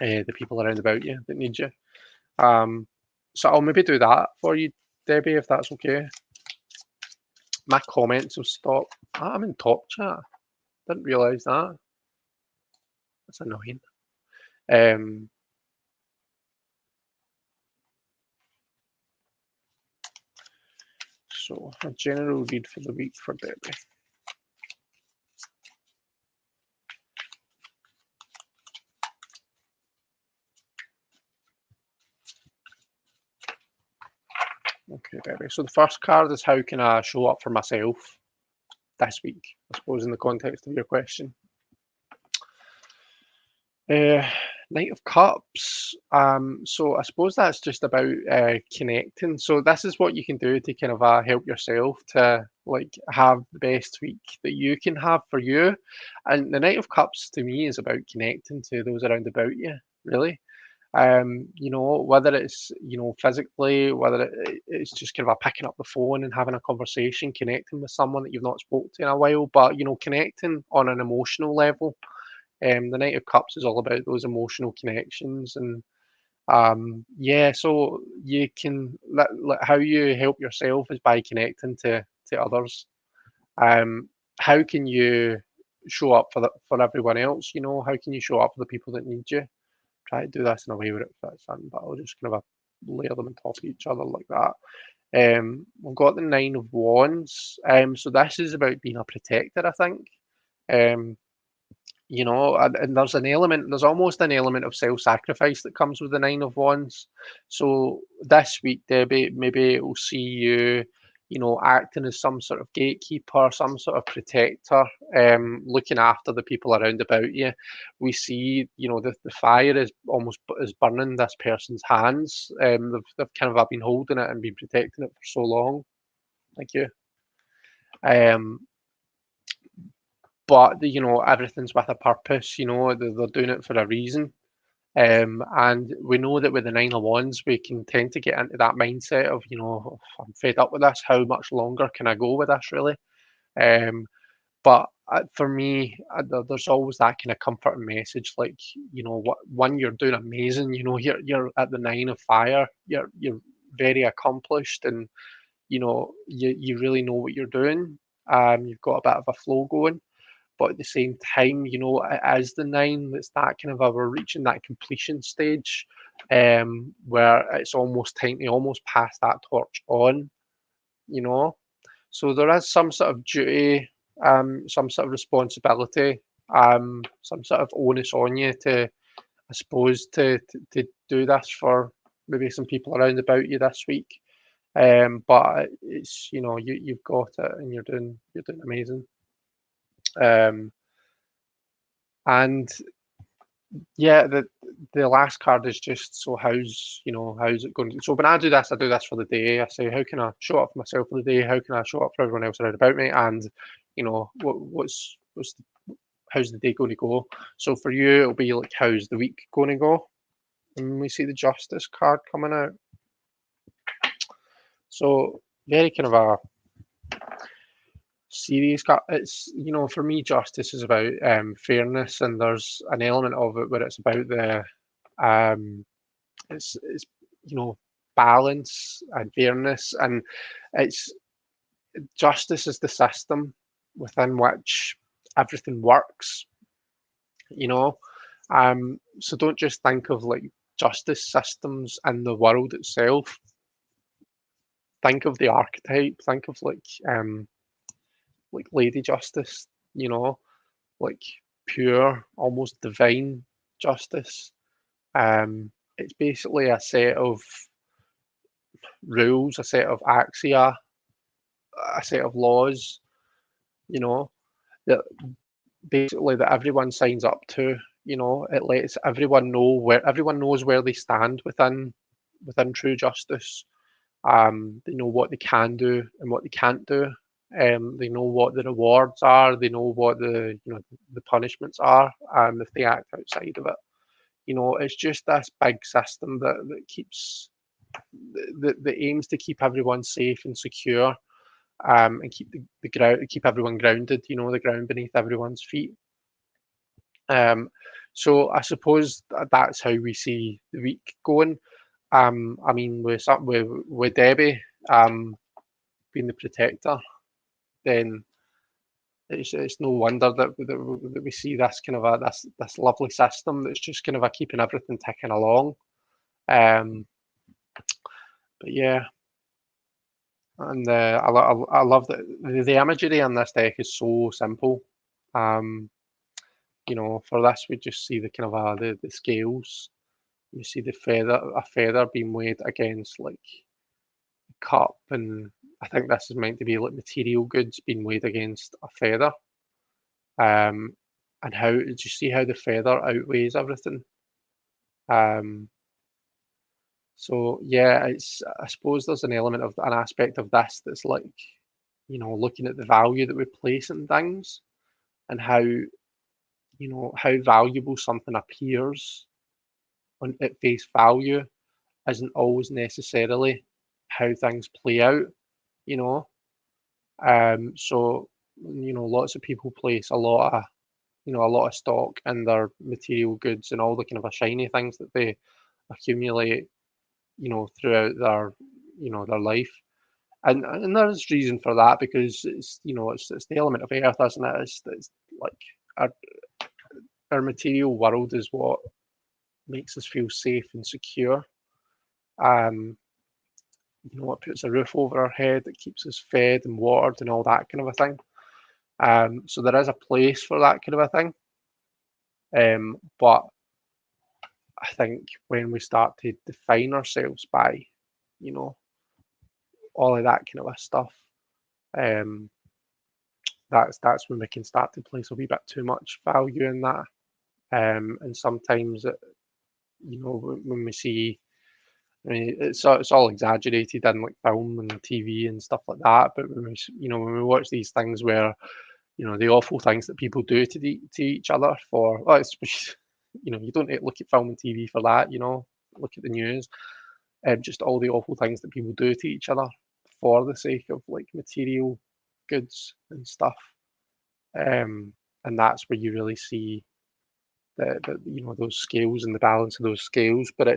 the people around about you that need you. So I'll maybe do that for you, Debbie, if that's okay. My comments have stopped. I'm in top chat. Didn't realise that. That's annoying. Um, so a general read for the week for Debbie. Okay, Debbie. So the first card is how can I show up for myself this week, I suppose, in the context of your question. Knight of Cups. So I suppose that's just about connecting. So this is what you can do to kind of help yourself to like have the best week that you can have for you. And the Knight of Cups to me is about connecting to those around about you, really. Whether it's, physically, whether it's just kind of picking up the phone and having a conversation, connecting with someone that you've not spoken to in a while, but, connecting on an emotional level. The Knight of Cups is all about those emotional connections, and yeah, so you can how you help yourself is by connecting to others. How can you show up for everyone else? How can you show up for the people that need you? Try to do this in a way where it fits in, but I'll just kind of layer them on top of each other like that. We've got the Nine of Wands. So this is about being a protector, I think. Um, and there's almost an element of self-sacrifice that comes with the Nine of Wands. So this week, Debbie, maybe it will see you, acting as some sort of gatekeeper, some sort of protector, looking after the people around about you. We see, the fire is burning this person's hands. They've kind of been holding it and been protecting it for so long. Thank you. But everything's with a purpose. They're doing it for a reason. And we know that with the Nine of Wands, we can tend to get into that mindset of, I'm fed up with this. How much longer can I go with this, really? But for me, there's always that kind of comforting message, like, when you're doing amazing, you're at the Nine of Fire, you're very accomplished, and you really know what you're doing. You've got a bit of a flow going. But at the same time, it is the nine that's that kind of we're reaching that completion stage, where it's almost time to almost pass that torch on, you know. So there is some sort of duty, some sort of responsibility, some sort of onus on you to, I suppose, to do this for maybe some people around about you this week. But it's you've got it and you're doing amazing. And yeah, the last card is just so how's it going? So when I do this for the day. I say, how can I show up for myself for the day? How can I show up for everyone else around about me? And how's the day going to go? So for you, it'll be like, how's the week going to go? And we see the Justice card coming out. So very kind of a serious card. It's for me, justice is about fairness, and there's an element of it where it's about the it's balance and fairness, and it's justice is the system within which everything works. So don't just think of like justice systems in the world itself. Think of the archetype. Think of like Lady Justice. Like pure, almost divine justice. It's basically a set of rules, a set of axia, a set of laws, that basically that everyone signs up to. It lets everyone know where everyone knows where they stand within true justice. They know what they can do and what they can't do. They know what the rewards are. They know what the punishments are. If they act outside of it. It's just this big system that keeps that aims to keep everyone safe and secure, and keep the ground, keep everyone grounded. The ground beneath everyone's feet. So I suppose that's how we see the week going. I mean, with Debbie being the protector, then it's no wonder that we see this kind of this lovely system that's just kind of keeping everything ticking along. But yeah, and I love that the imagery on this deck is so simple. For this we just see the kind of the scales. You see a feather being weighed against like cup, and I think this is meant to be like material goods being weighed against a feather. And how did you see how the feather outweighs everything? Um, so yeah, I suppose there's an element of an aspect of this that's like, looking at the value that we place in things and how valuable something appears on at face value isn't always necessarily how things play out, you know. So lots of people place a lot of stock in their material goods and all the kind of a shiny things that they accumulate, throughout their life. And there's reason for that because it's the element of earth, isn't it? It's like our, our material world is what makes us feel safe and secure. Um, it puts a roof over our head, it keeps us fed and watered and all that kind of a thing. So there is a place for that kind of a thing. But I think when we start to define ourselves by, you know, all of that kind of a stuff, um, that's when we can start to place a wee bit too much value in that. And sometimes, when we see, I mean, it's all exaggerated in like film and TV and stuff like that. But when we watch these things where the awful things that people do to each other for, well, it's, you don't look at film and TV for that. Look at the news, just all the awful things that people do to each other for the sake of like material goods and stuff. And that's where you really see those scales and the balance of those scales. But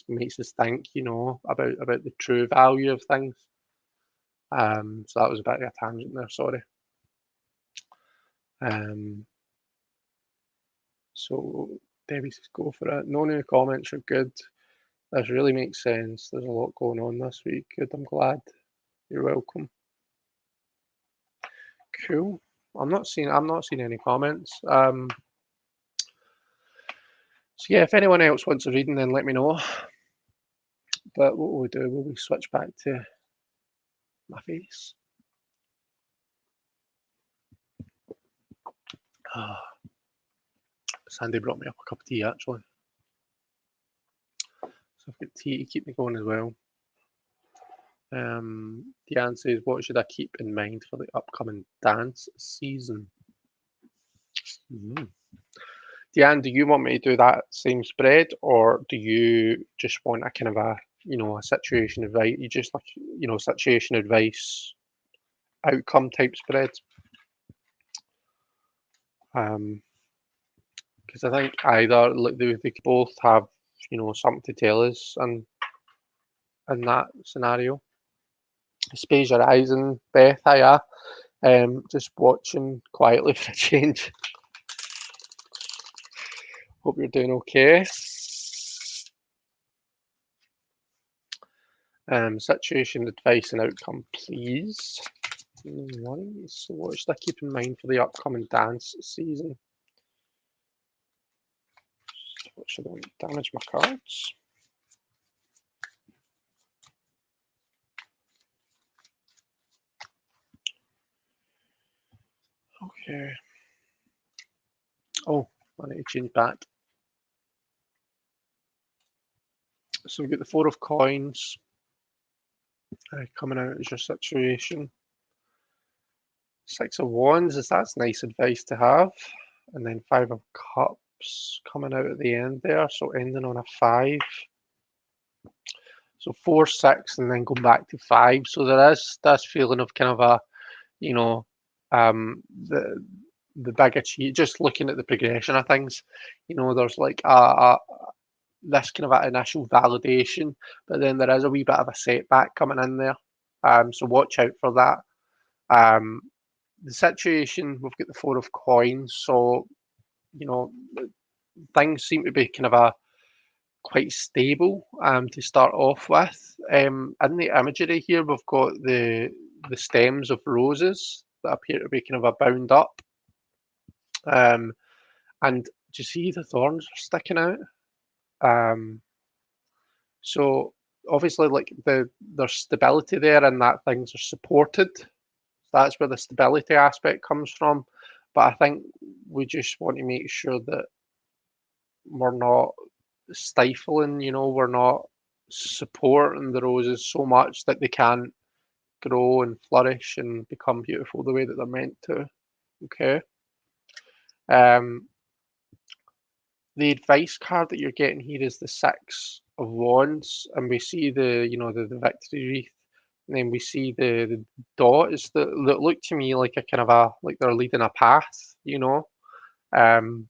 makes us think, about the true value of things. So that was a bit of a tangent there, sorry. So Debbie says go for it. No new comments are good. This really makes sense. There's a lot going on this week. Good, I'm glad. You're welcome. Cool. I'm not seeing any comments. So yeah, if anyone else wants a reading, then let me know. But what we'll do, we'll switch back to my face. Sandy brought me up a cup of tea actually. So I've got tea to keep me going as well. Deanne says, what should I keep in mind for the upcoming dance season? Deanne, do you want me to do that same spread, or do you just want a kind of a situation advice? You just like, situation advice, outcome type spread? Because I think either like they could both have, something to tell us in that scenario. Space your eyes and Beth, hiya. Just watching quietly for a change. Hope you're doing okay. Situation, advice, and outcome, please. So what should I keep in mind for the upcoming dance season? What should I damage my cards? Okay. Oh, I need to change back. So we've got the Four of Coins coming out as your situation. Six of Wands, that's nice advice to have. And then Five of Cups coming out at the end there, so ending on a 5. So 4, 6, and then going back to 5. So there is this feeling of kind of a, the big achieve. Just looking at the progression of things, there's like this kind of an initial validation, but then there is a wee bit of a setback coming in there. So watch out for that. The situation, we've got the Four of Coins, so things seem to be kind of a quite stable to start off with. In the imagery here, we've got the stems of roses that appear to be kind of a bound up. And do you see the thorns are sticking out? So obviously like there's stability there and that things are supported. That's where the stability aspect comes from. But I think we just want to make sure that we're not stifling, we're not supporting the roses so much that they can't grow and flourish and become beautiful the way that they're meant to. Okay. Um, the advice card that you're getting here is the Six of Wands, and we see the victory wreath, and then we see the dot is that look to me like a kind of like they're leading a path, um,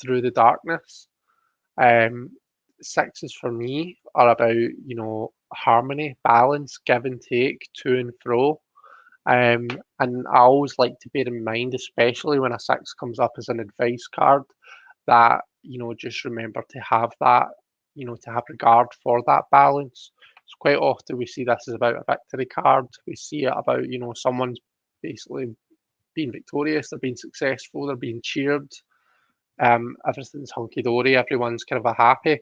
through the darkness. Um, Sixes for me are about, harmony, balance, give and take, to and fro. And I always like to bear in mind, especially when a six comes up as an advice card, that, just remember to have that, to have regard for that balance. So quite often we see this as about a victory card. We see it about, someone's basically being victorious, they're being successful, they're being cheered, everything's hunky dory, everyone's kind of a happy.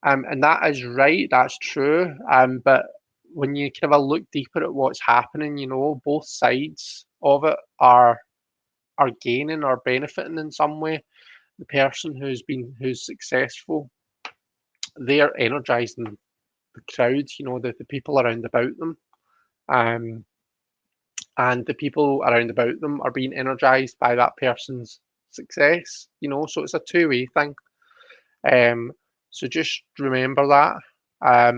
And that is right, that's true. But when you kind of look deeper at what's happening, both sides of it are gaining or benefiting in some way. The person who's successful, they're energizing the crowd, the people around about them. Um, and the people around about them are being energized by that person's success, so it's a two-way thing. Um, so just remember that.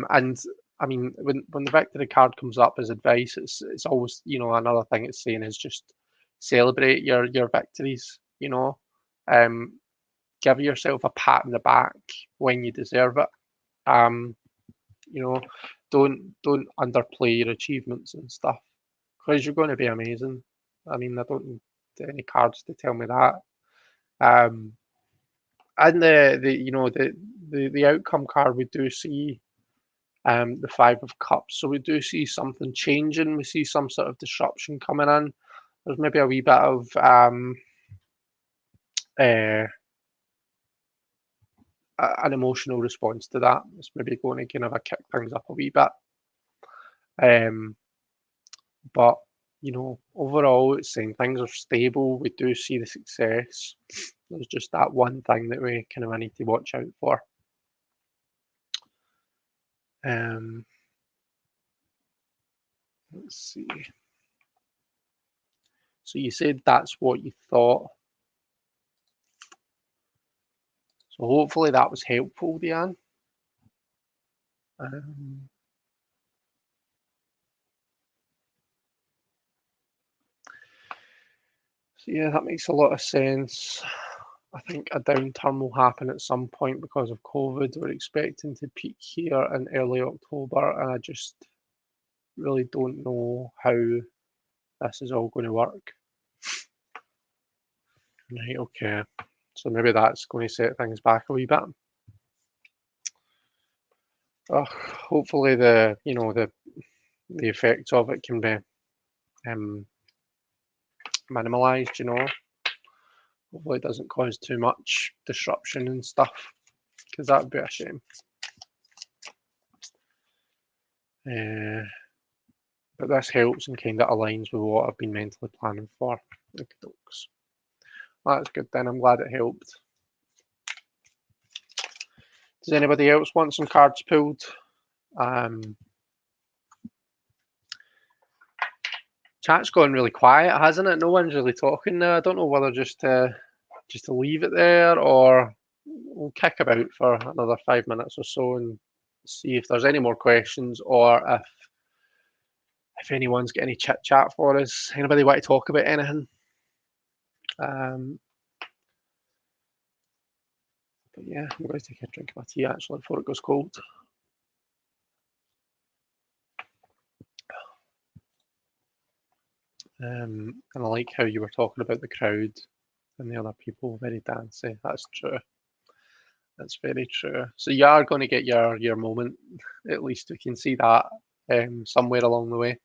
And I mean, when the victory card comes up as advice, it's always, another thing it's saying is just celebrate your victories, Um, give yourself a pat on the back when you deserve it. Um, you know, don't underplay your achievements and stuff because you're going to be amazing. I mean, I don't need any cards to tell me that. Um, and the outcome card, we do see the Five of Cups, so we do see something changing. We see some sort of disruption coming in. There's maybe a wee bit of uh, an emotional response to that. It's maybe going to kind of kick things up a wee bit. Um, but overall, it's saying things are stable. We do see the success. There's just that one thing that we kind of need to watch out for. Let's see. So you said that's what you thought. So hopefully that was helpful, Deanne. So yeah, that makes a lot of sense. I think a downturn will happen at some point because of COVID. We're expecting to peak here in early October, and I just really don't know how this is all going to work. Right, okay. So maybe that's going to set things back a wee bit. Hopefully the effects of it can be minimalised, Hopefully it doesn't cause too much disruption and stuff, because that would be a shame. But this helps and kind of aligns with what I've been mentally planning for. Okay, that's good then, I'm glad it helped. Does anybody else want some cards pulled? Chat's gone really quiet, hasn't it? No one's really talking now. I don't know whether just to leave it there or we'll kick about for another 5 minutes or so and see if there's any more questions or if anyone's got any chit chat for us. Anybody want to talk about anything? But yeah, I'm going to take a drink of my tea actually before it goes cold. And I like how you were talking about the crowd and the other people, very dancey. That's true. That's very true. So you are going to get your moment. At least we can see that somewhere along the way.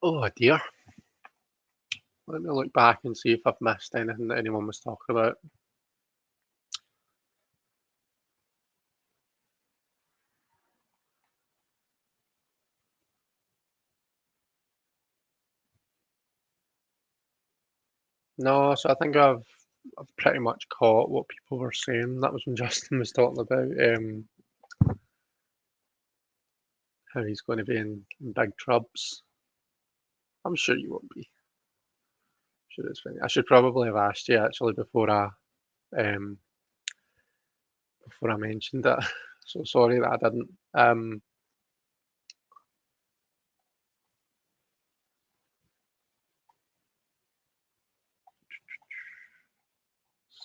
Oh dear. Let me look back and see if I've missed anything that anyone was talking about. No, so I think I've pretty much caught what people were saying. That was when Justin was talking about how he's going to be in big trubs. I'm sure you won't be. Sure, it's fine. I should probably have asked you actually um before I mentioned it. So sorry that I didn't.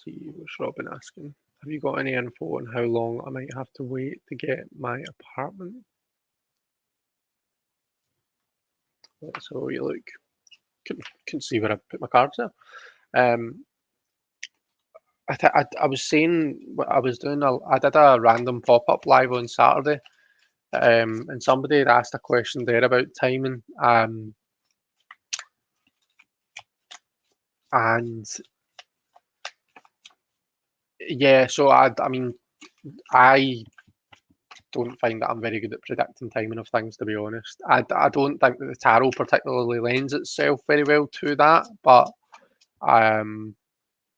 See, what's Robin asking? Have you got any info on how long I might have to wait to get my apartment? Let's have a wee look. Couldn't see where I put my cards there. Um, I was saying what I was doing. I did a random pop up live on Saturday, and somebody had asked a question there about timing. And yeah, so I mean, I don't find that I'm very good at predicting timing of things, to be honest. I don't think that the tarot particularly lends itself very well to that, um,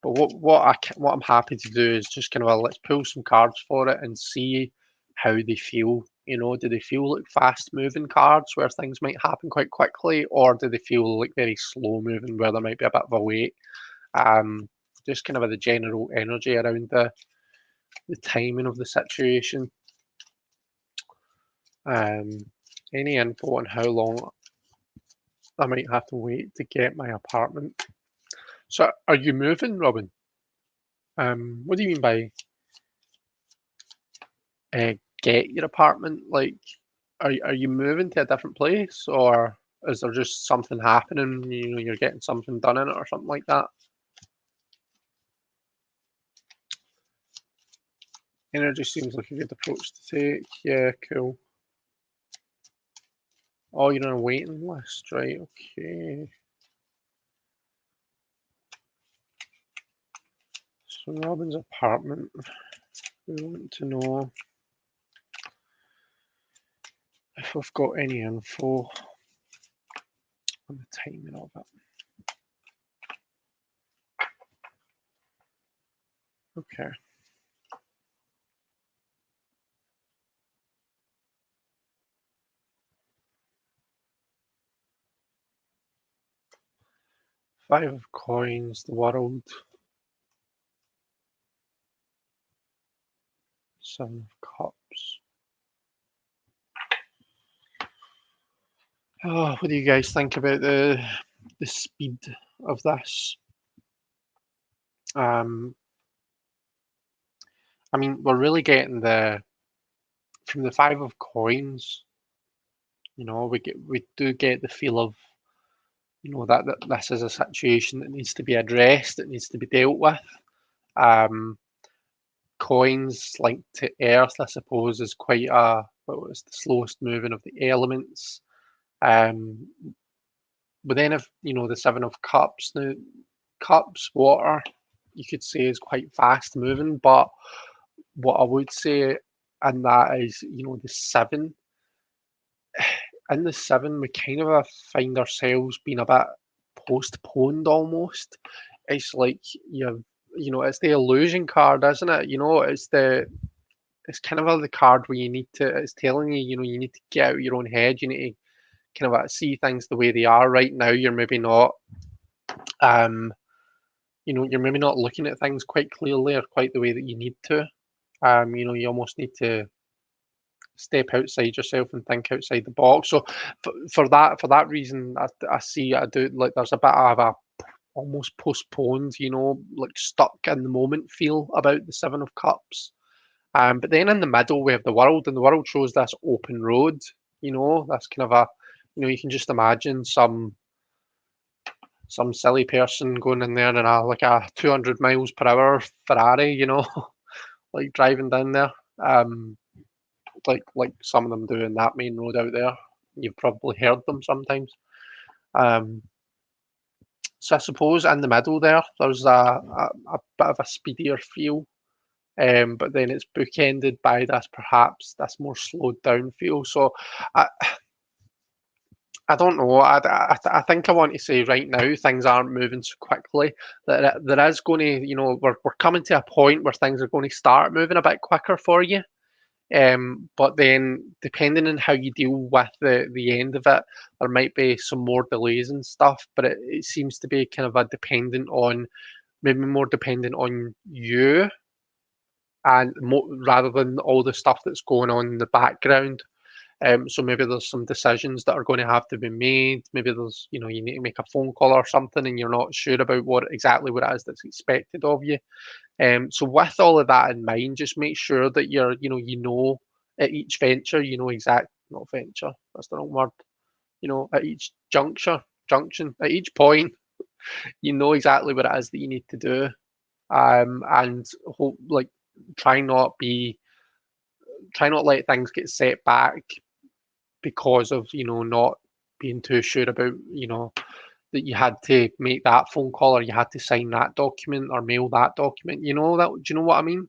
but what I'm happy to do is just kind of let's pull some cards for it and see how they feel. You know, do they feel like fast moving cards where things might happen quite quickly, or do they feel like very slow moving where there might be a bit of a wait? Um, just kind of the general energy around the timing of the situation. Um, any info on how long I might have to wait to get my apartment? So, are you moving, Robin? What do you mean by get your apartment? Like, are you moving to a different place, or is there just something happening? You know, you're getting something done in it, or something like that. Energy seems like a good approach to take. Yeah, cool. Oh, you're on a waiting list, right? Okay. So Robin's apartment. We want to know if we've got any info on the timing of it. Okay. Five of coins, the world. Seven of cups. Oh, what do you guys think about the speed of this? Um, I mean, we're really getting the from the five of coins. You know, we do get the feel of that this is a situation that needs to be addressed, that needs to be dealt with. Um, Coins linked to Earth, I suppose, is quite what was the slowest moving of the elements. Um, but then if the Seven of Cups, now cups, water, you could say is quite fast moving, but what I would say and that is, the seven. In the seven, we kind of find ourselves being a bit postponed almost. It's like it's the illusion card, isn't it? It's kind of the card where it's telling you, you need to get out of your own head. You need to kind of see things the way they are right now. You're maybe not, um, you're maybe not looking at things quite clearly or quite the way that you need to. You almost need to step outside yourself and think outside the box. So for that reason, I do like there's a bit of a almost postponed, like stuck in the moment feel about the Seven of Cups. But then in the middle we have the world, and the world shows this open road. That's kind of you can just imagine some silly person going in there in a 200 miles per hour Ferrari, like driving down there. Like some of them do in that main road out there. You've probably heard them sometimes. Um, So I suppose in the middle there's a bit of a speedier feel, but then it's bookended by this perhaps this more slowed down feel. So I I don't know. I think I want to say right now things aren't moving so quickly that there is going to, we're coming to a point where things are going to start moving a bit quicker for you. But then depending on how you deal with the end of it, there might be some more delays and stuff. But it seems to be kind of a dependent on maybe more dependent on you and rather than all the stuff that's going on in the background. So maybe there's some decisions that are going to have to be made. Maybe there's, you need to make a phone call or something, and you're not sure about exactly what it is that's expected of you. So with all of that in mind, just make sure that you know at each venture, not venture, that's the wrong word. At each junction, at each point, you know exactly what it is that you need to do. And hope like try not be try not let things get set back because of not being too sure about that you had to make that phone call or you had to sign that document or mail that document. Do you know what I mean?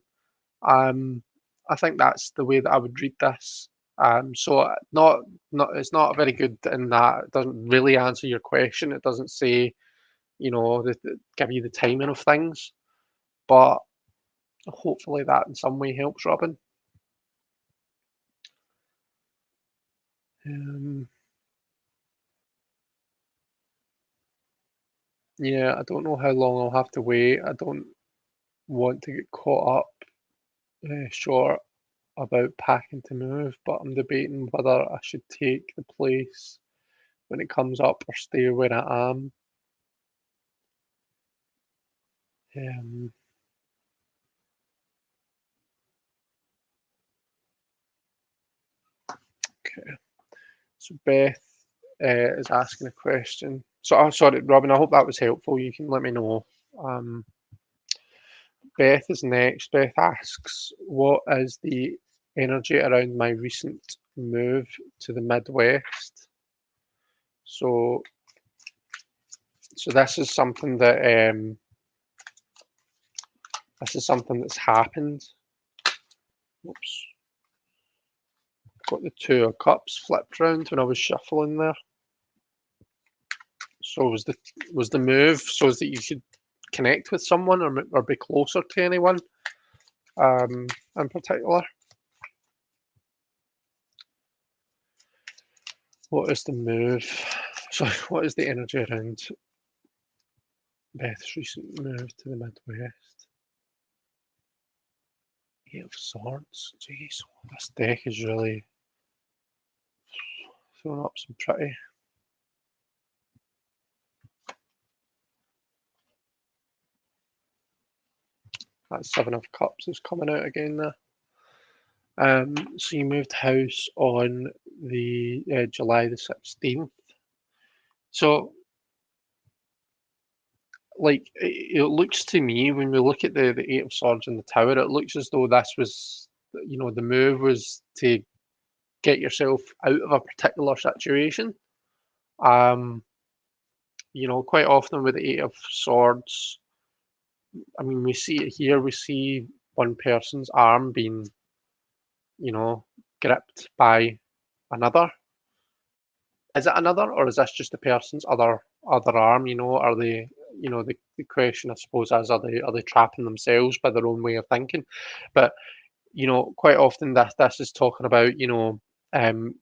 Um, I think that's the way that I would read this. So not it's not very good in that it doesn't really answer your question. It doesn't say give you the timing of things, but hopefully that in some way helps, Robin. Um, yeah, I don't know how long I'll have to wait. I don't want to get caught up short about packing to move, but I'm debating whether I should take the place when it comes up or stay where I am. Um, okay, so Beth is asking a question. So, oh, sorry, Robin, I hope that was helpful. You can let me know. Um, Beth is next. Beth asks, what is the energy around my recent move to the Midwest? So, so this is something that's happened. Oops, got the Two of Cups flipped round when I was shuffling there. So was the move so that you could connect with someone or be closer to anyone in particular? What is the move? Sorry, what is the energy around Beth's recent move to the Midwest? Eight of Swords. Jeez, this deck is really throwing up some pretty. That Seven of Cups is coming out again there. So you moved house on the July the 16th. So, like, it looks to me when we look at the Eight of Swords and the Tower, it looks as though this was, the move was to get yourself out of a particular situation. Quite often with the Eight of Swords, I mean, we see it here. We see one person's arm being, gripped by another. Is it another, or is this just the person's other arm? Are they? The question I suppose is, are they trapping themselves by their own way of thinking? But quite often this is talking about um,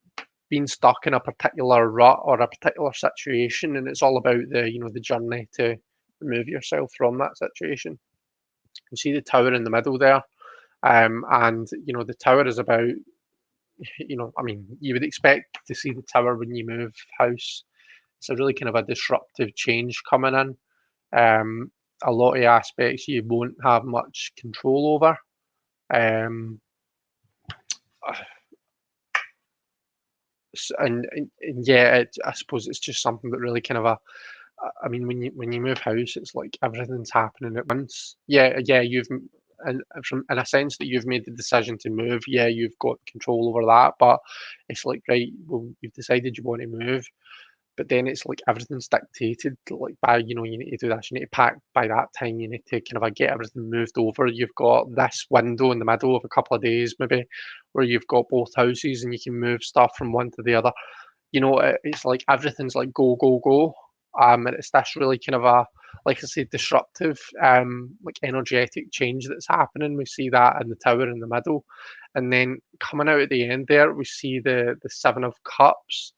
being stuck in a particular rut or a particular situation, and it's all about the journey to remove yourself from that situation. You see the tower in the middle there, and the tower is about I mean, you would expect to see the tower when you move house. It's a really kind of a disruptive change coming in. A lot of aspects you won't have much control over. Um, and yeah, I suppose it's just something that really kind of I mean, when you move house, it's like everything's happening at once. Yeah, and from in a sense that you've made the decision to move. Yeah, you've got control over that, but it's like right, well, you've decided you want to move. but then it's like everything's dictated like by, you need to do this, you need to pack by that time, you need to kind of get everything moved over. You've got this window in the middle of a couple of days maybe where you've got both houses and you can move stuff from one to the other. It's like everything's like go, go, go. And it's this really kind of like I said, disruptive, like energetic change that's happening. We see that in the tower in the middle. And then coming out at the end there, we see the Seven of Cups.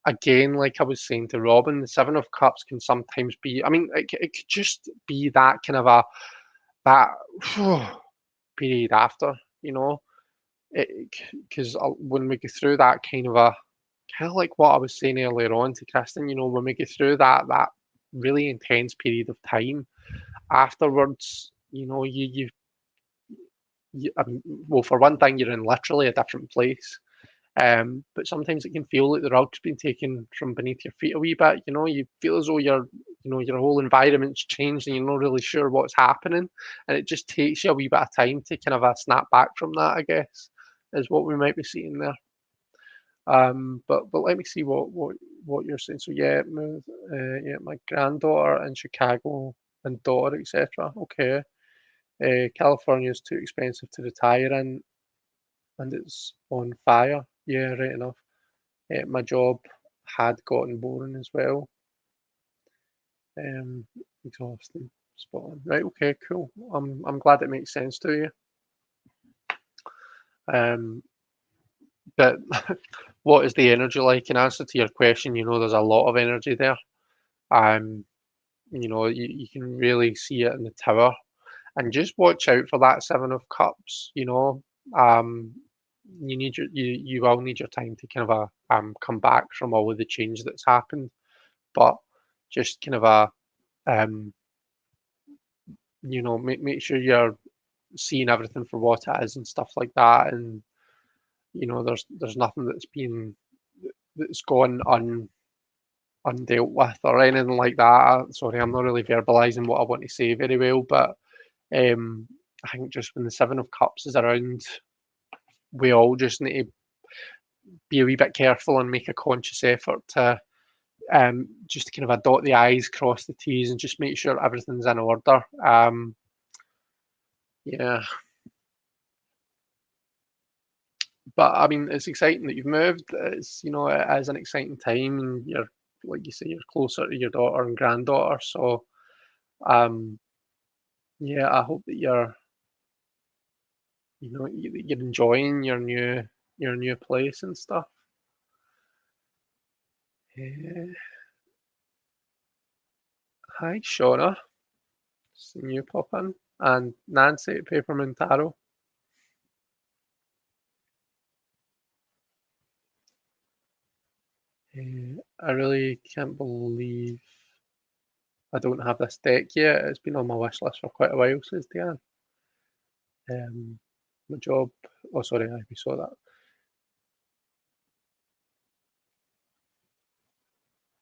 Again, like I was saying to Robin, the Seven of Cups can sometimes be, I mean, it could just be that kind of that period after, you know, because when we go through that kind of like what I was saying earlier on to Kristen, when we go through that really intense period of time afterwards, I mean, well, for one thing, you're in literally a different place. But sometimes it can feel like the rug's been taken from beneath your feet a wee bit. You feel as though your whole environment's changed and you're not really sure what's happening. And it just takes you a wee bit of time to kind of snap back from that, I guess, is what we might be seeing there. But let me see what you're saying. So yeah, my granddaughter in Chicago and daughter, etc. Okay. California is too expensive to retire in, and it's on fire. Yeah, right enough. My job had gotten boring as well. Exhausting. Spot on. Right. Okay. Cool. I'm glad it makes sense to you. But what is the energy like? In answer to your question, there's a lot of energy there. You can really see it in the tower, and just watch out for that Seven of Cups. You will need your time to kind of come back from all of the change that's happened, but just kind of make sure you're seeing everything for what it is and stuff like that, and there's nothing that's gone undealt with or anything like that. Sorry, I'm not really verbalizing what I want to say very well, but I think just when the Seven of Cups is around, we all just need to be a wee bit careful and make a conscious effort to just kind of dot the I's, cross the T's, and just make sure everything's in order. Yeah. But I mean, it's exciting that you've moved. It is an exciting time, and you're, like you say, you're closer to your daughter and granddaughter. So, yeah, I hope that you're enjoying your new place and stuff. Yeah. Hi, Shauna. Seeing you pop in, and Nancy at Paperman Tarot. I really can't believe I don't have this deck yet. It's been on my wish list for quite a while, says Diane. My job. Oh, sorry, we saw that.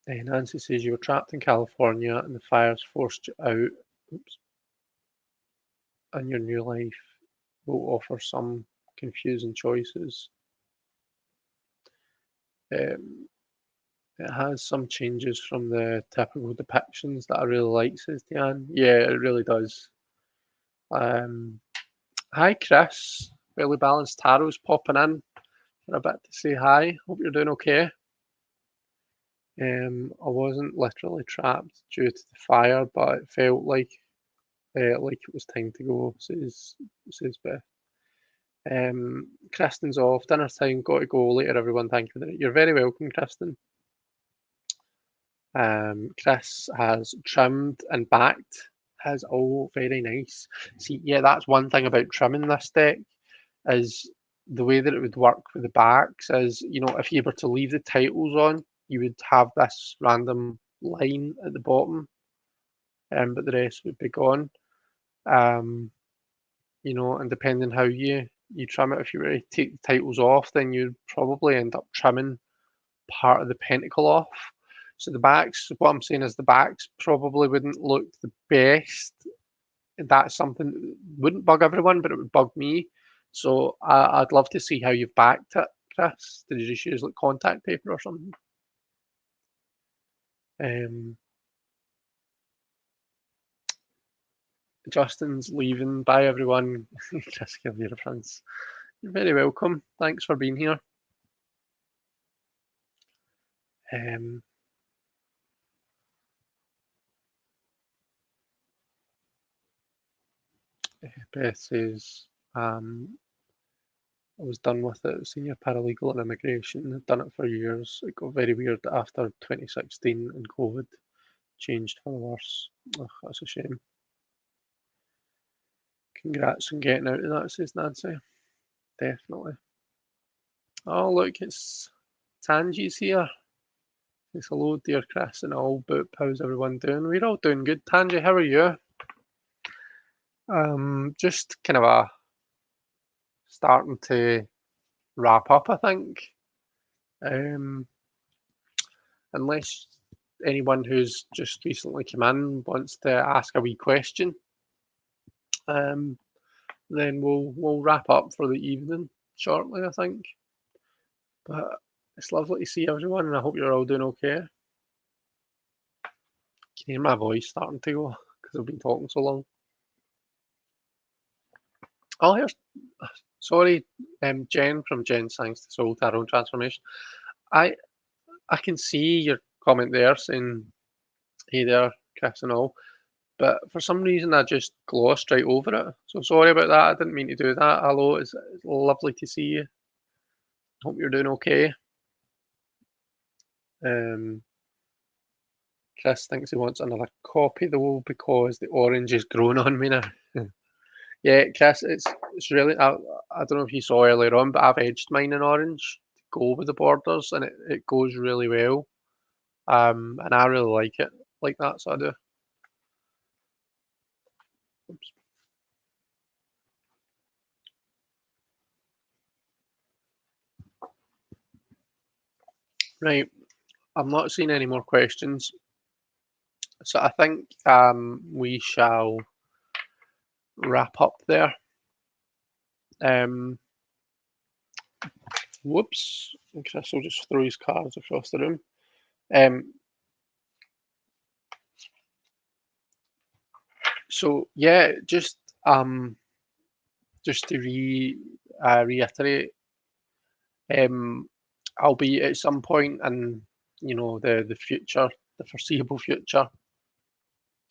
Nancy says you were trapped in California and the fires forced you out. Oops. And your new life will offer some confusing choices. It has some changes from the typical depictions that I really like, says Diane. Yeah, it really does. Hi, Chris. Fairly Balanced Tarot's popping in for a bit to say hi. Hope you're doing okay. I wasn't literally trapped due to the fire, but it felt like it was time to go, says Beth. Kristen's off, dinner time, got to go later, everyone. Thank you. You're very welcome, Kristen. Chris has trimmed and backed his. Oh, very nice. See, yeah, that's one thing about trimming this deck is the way that it would work with the backs is, if you were to leave the titles on, you would have this random line at the bottom, but the rest would be gone. And depending how you trim it, if you were to take the titles off, then you'd probably end up trimming part of the pentacle off. So the backs, what I'm saying is the backs probably wouldn't look the best. That's something that wouldn't bug everyone, but it would bug me. So I'd love to see how you've backed it, Chris. Did you just use like contact paper or something? Um, Justin's leaving. Bye, everyone. Chris Cavalier France. You're very welcome. Thanks for being here. Beth says, I was done with it. Senior paralegal in immigration. I'd done it for years. It got very weird after 2016 and COVID changed for the worse. Ugh, that's a shame. Congrats on getting out of that, says Nancy. Definitely. Oh, look, it's Tangi's here. Says hello, dear Chris and all. Boop, how's everyone doing? We're all doing good. Tangi, how are you? Just kind of a starting to wrap up, I think. Unless anyone who's just recently come in wants to ask a wee question, then we'll wrap up for the evening shortly, I think. But it's lovely to see everyone, and I hope you're all doing okay. Can you hear my voice starting to go because I've been talking so long? Oh, here's sorry, Jen from Jen's Thanks to Soul Tarot Transformation. I can see your comment there saying, "Hey there, Chris and all," but for some reason I just glossed right over it. So sorry about that. I didn't mean to do that. Hello, it's lovely to see you. Hope you're doing okay. Chris thinks he wants another copy though because the orange is grown on me now. Yeah, Chris, it's really. I don't know if you saw earlier on, but I've edged mine in orange to go with the borders, and it goes really well. And I really like it like that, so I do. Oops. Right, I'm not seeing any more questions, so I think we shall wrap up there. Whoops, Chris will just throw his cards across the room. So yeah, just to reiterate, I'll be at some point in the future, the foreseeable future.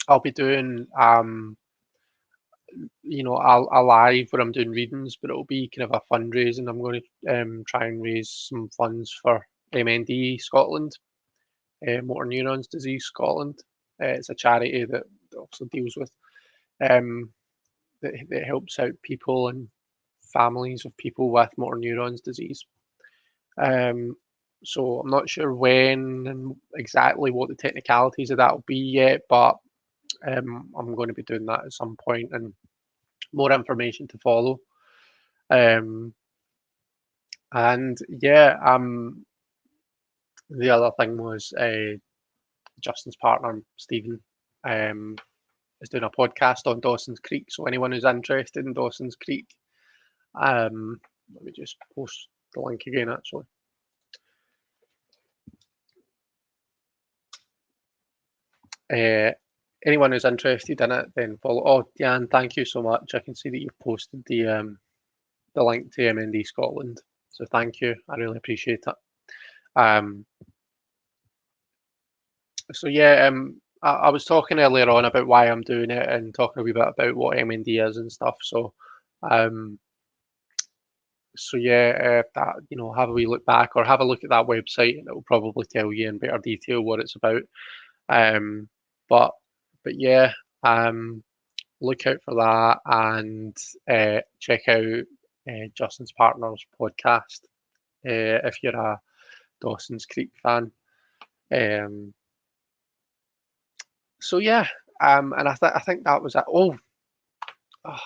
I'll be doing a live where I'm doing readings, but it'll be kind of a fundraising. I'm going to try and raise some funds for MND Scotland, Motor Neurons Disease Scotland. It's a charity that also deals with that helps out people and families of people with motor neurons disease. So I'm not sure when and exactly what the technicalities of that will be yet, but I'm going to be doing that at some point and more information to follow. And yeah, the other thing was Justin's partner, Stephen, is doing a podcast on Dawson's Creek. So anyone who's interested in Dawson's Creek, let me just post the link again actually. Anyone who's interested in it, then follow. Oh, Jan, thank you so much. I can see that you've posted the link to MND Scotland, so thank you. I really appreciate it. So yeah, I was talking earlier on about why I'm doing it and talking a wee bit about what MND is and stuff. So, yeah, that have a wee look back or have a look at that website, and it will probably tell you in better detail what it's about. But yeah, look out for that and check out Justin's Partners podcast if you're a Dawson's Creek fan. So yeah, and I think that was it. Oh, I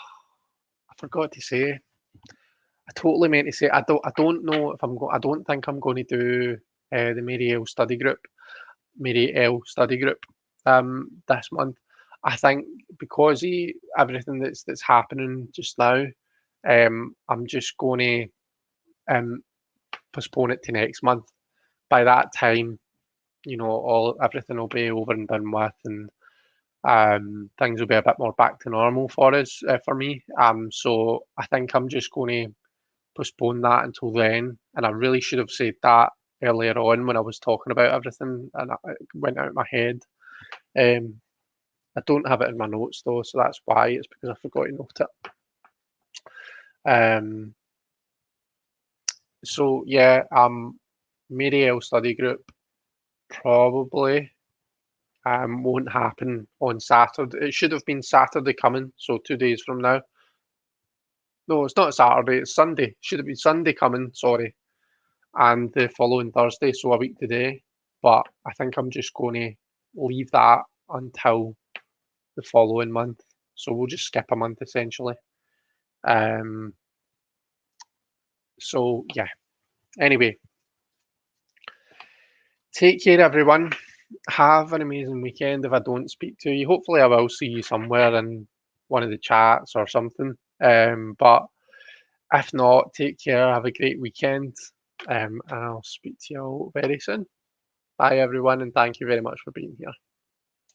forgot to say. I totally meant to say I don't know if I don't think I'm going to do the Mary L study group this month. I think because of everything that's happening just now, I'm just going to postpone it to next month. By that time, everything will be over and done with, and things will be a bit more back to normal for us, for me. So I think I'm just going to postpone that until then. And I really should have said that earlier on when I was talking about everything, and it went out of my head. I don't have it in my notes though, so that's why. It's because I forgot to note it. So yeah, Mary L study group probably won't happen on Saturday. It should have been Saturday coming, so 2 days from now. No, it's not Saturday, it's Sunday. Should have been Sunday coming, sorry. And the following Thursday, so a week today. But I think I'm just going to leave that until the following month. So we'll just skip a month essentially. So yeah. Anyway, take care, everyone. Have an amazing weekend. If I don't speak to you, hopefully I will see you somewhere in one of the chats or something. But if not, take care. Have a great weekend. And I'll speak to you all very soon. Bye, everyone, and thank you very much for being here.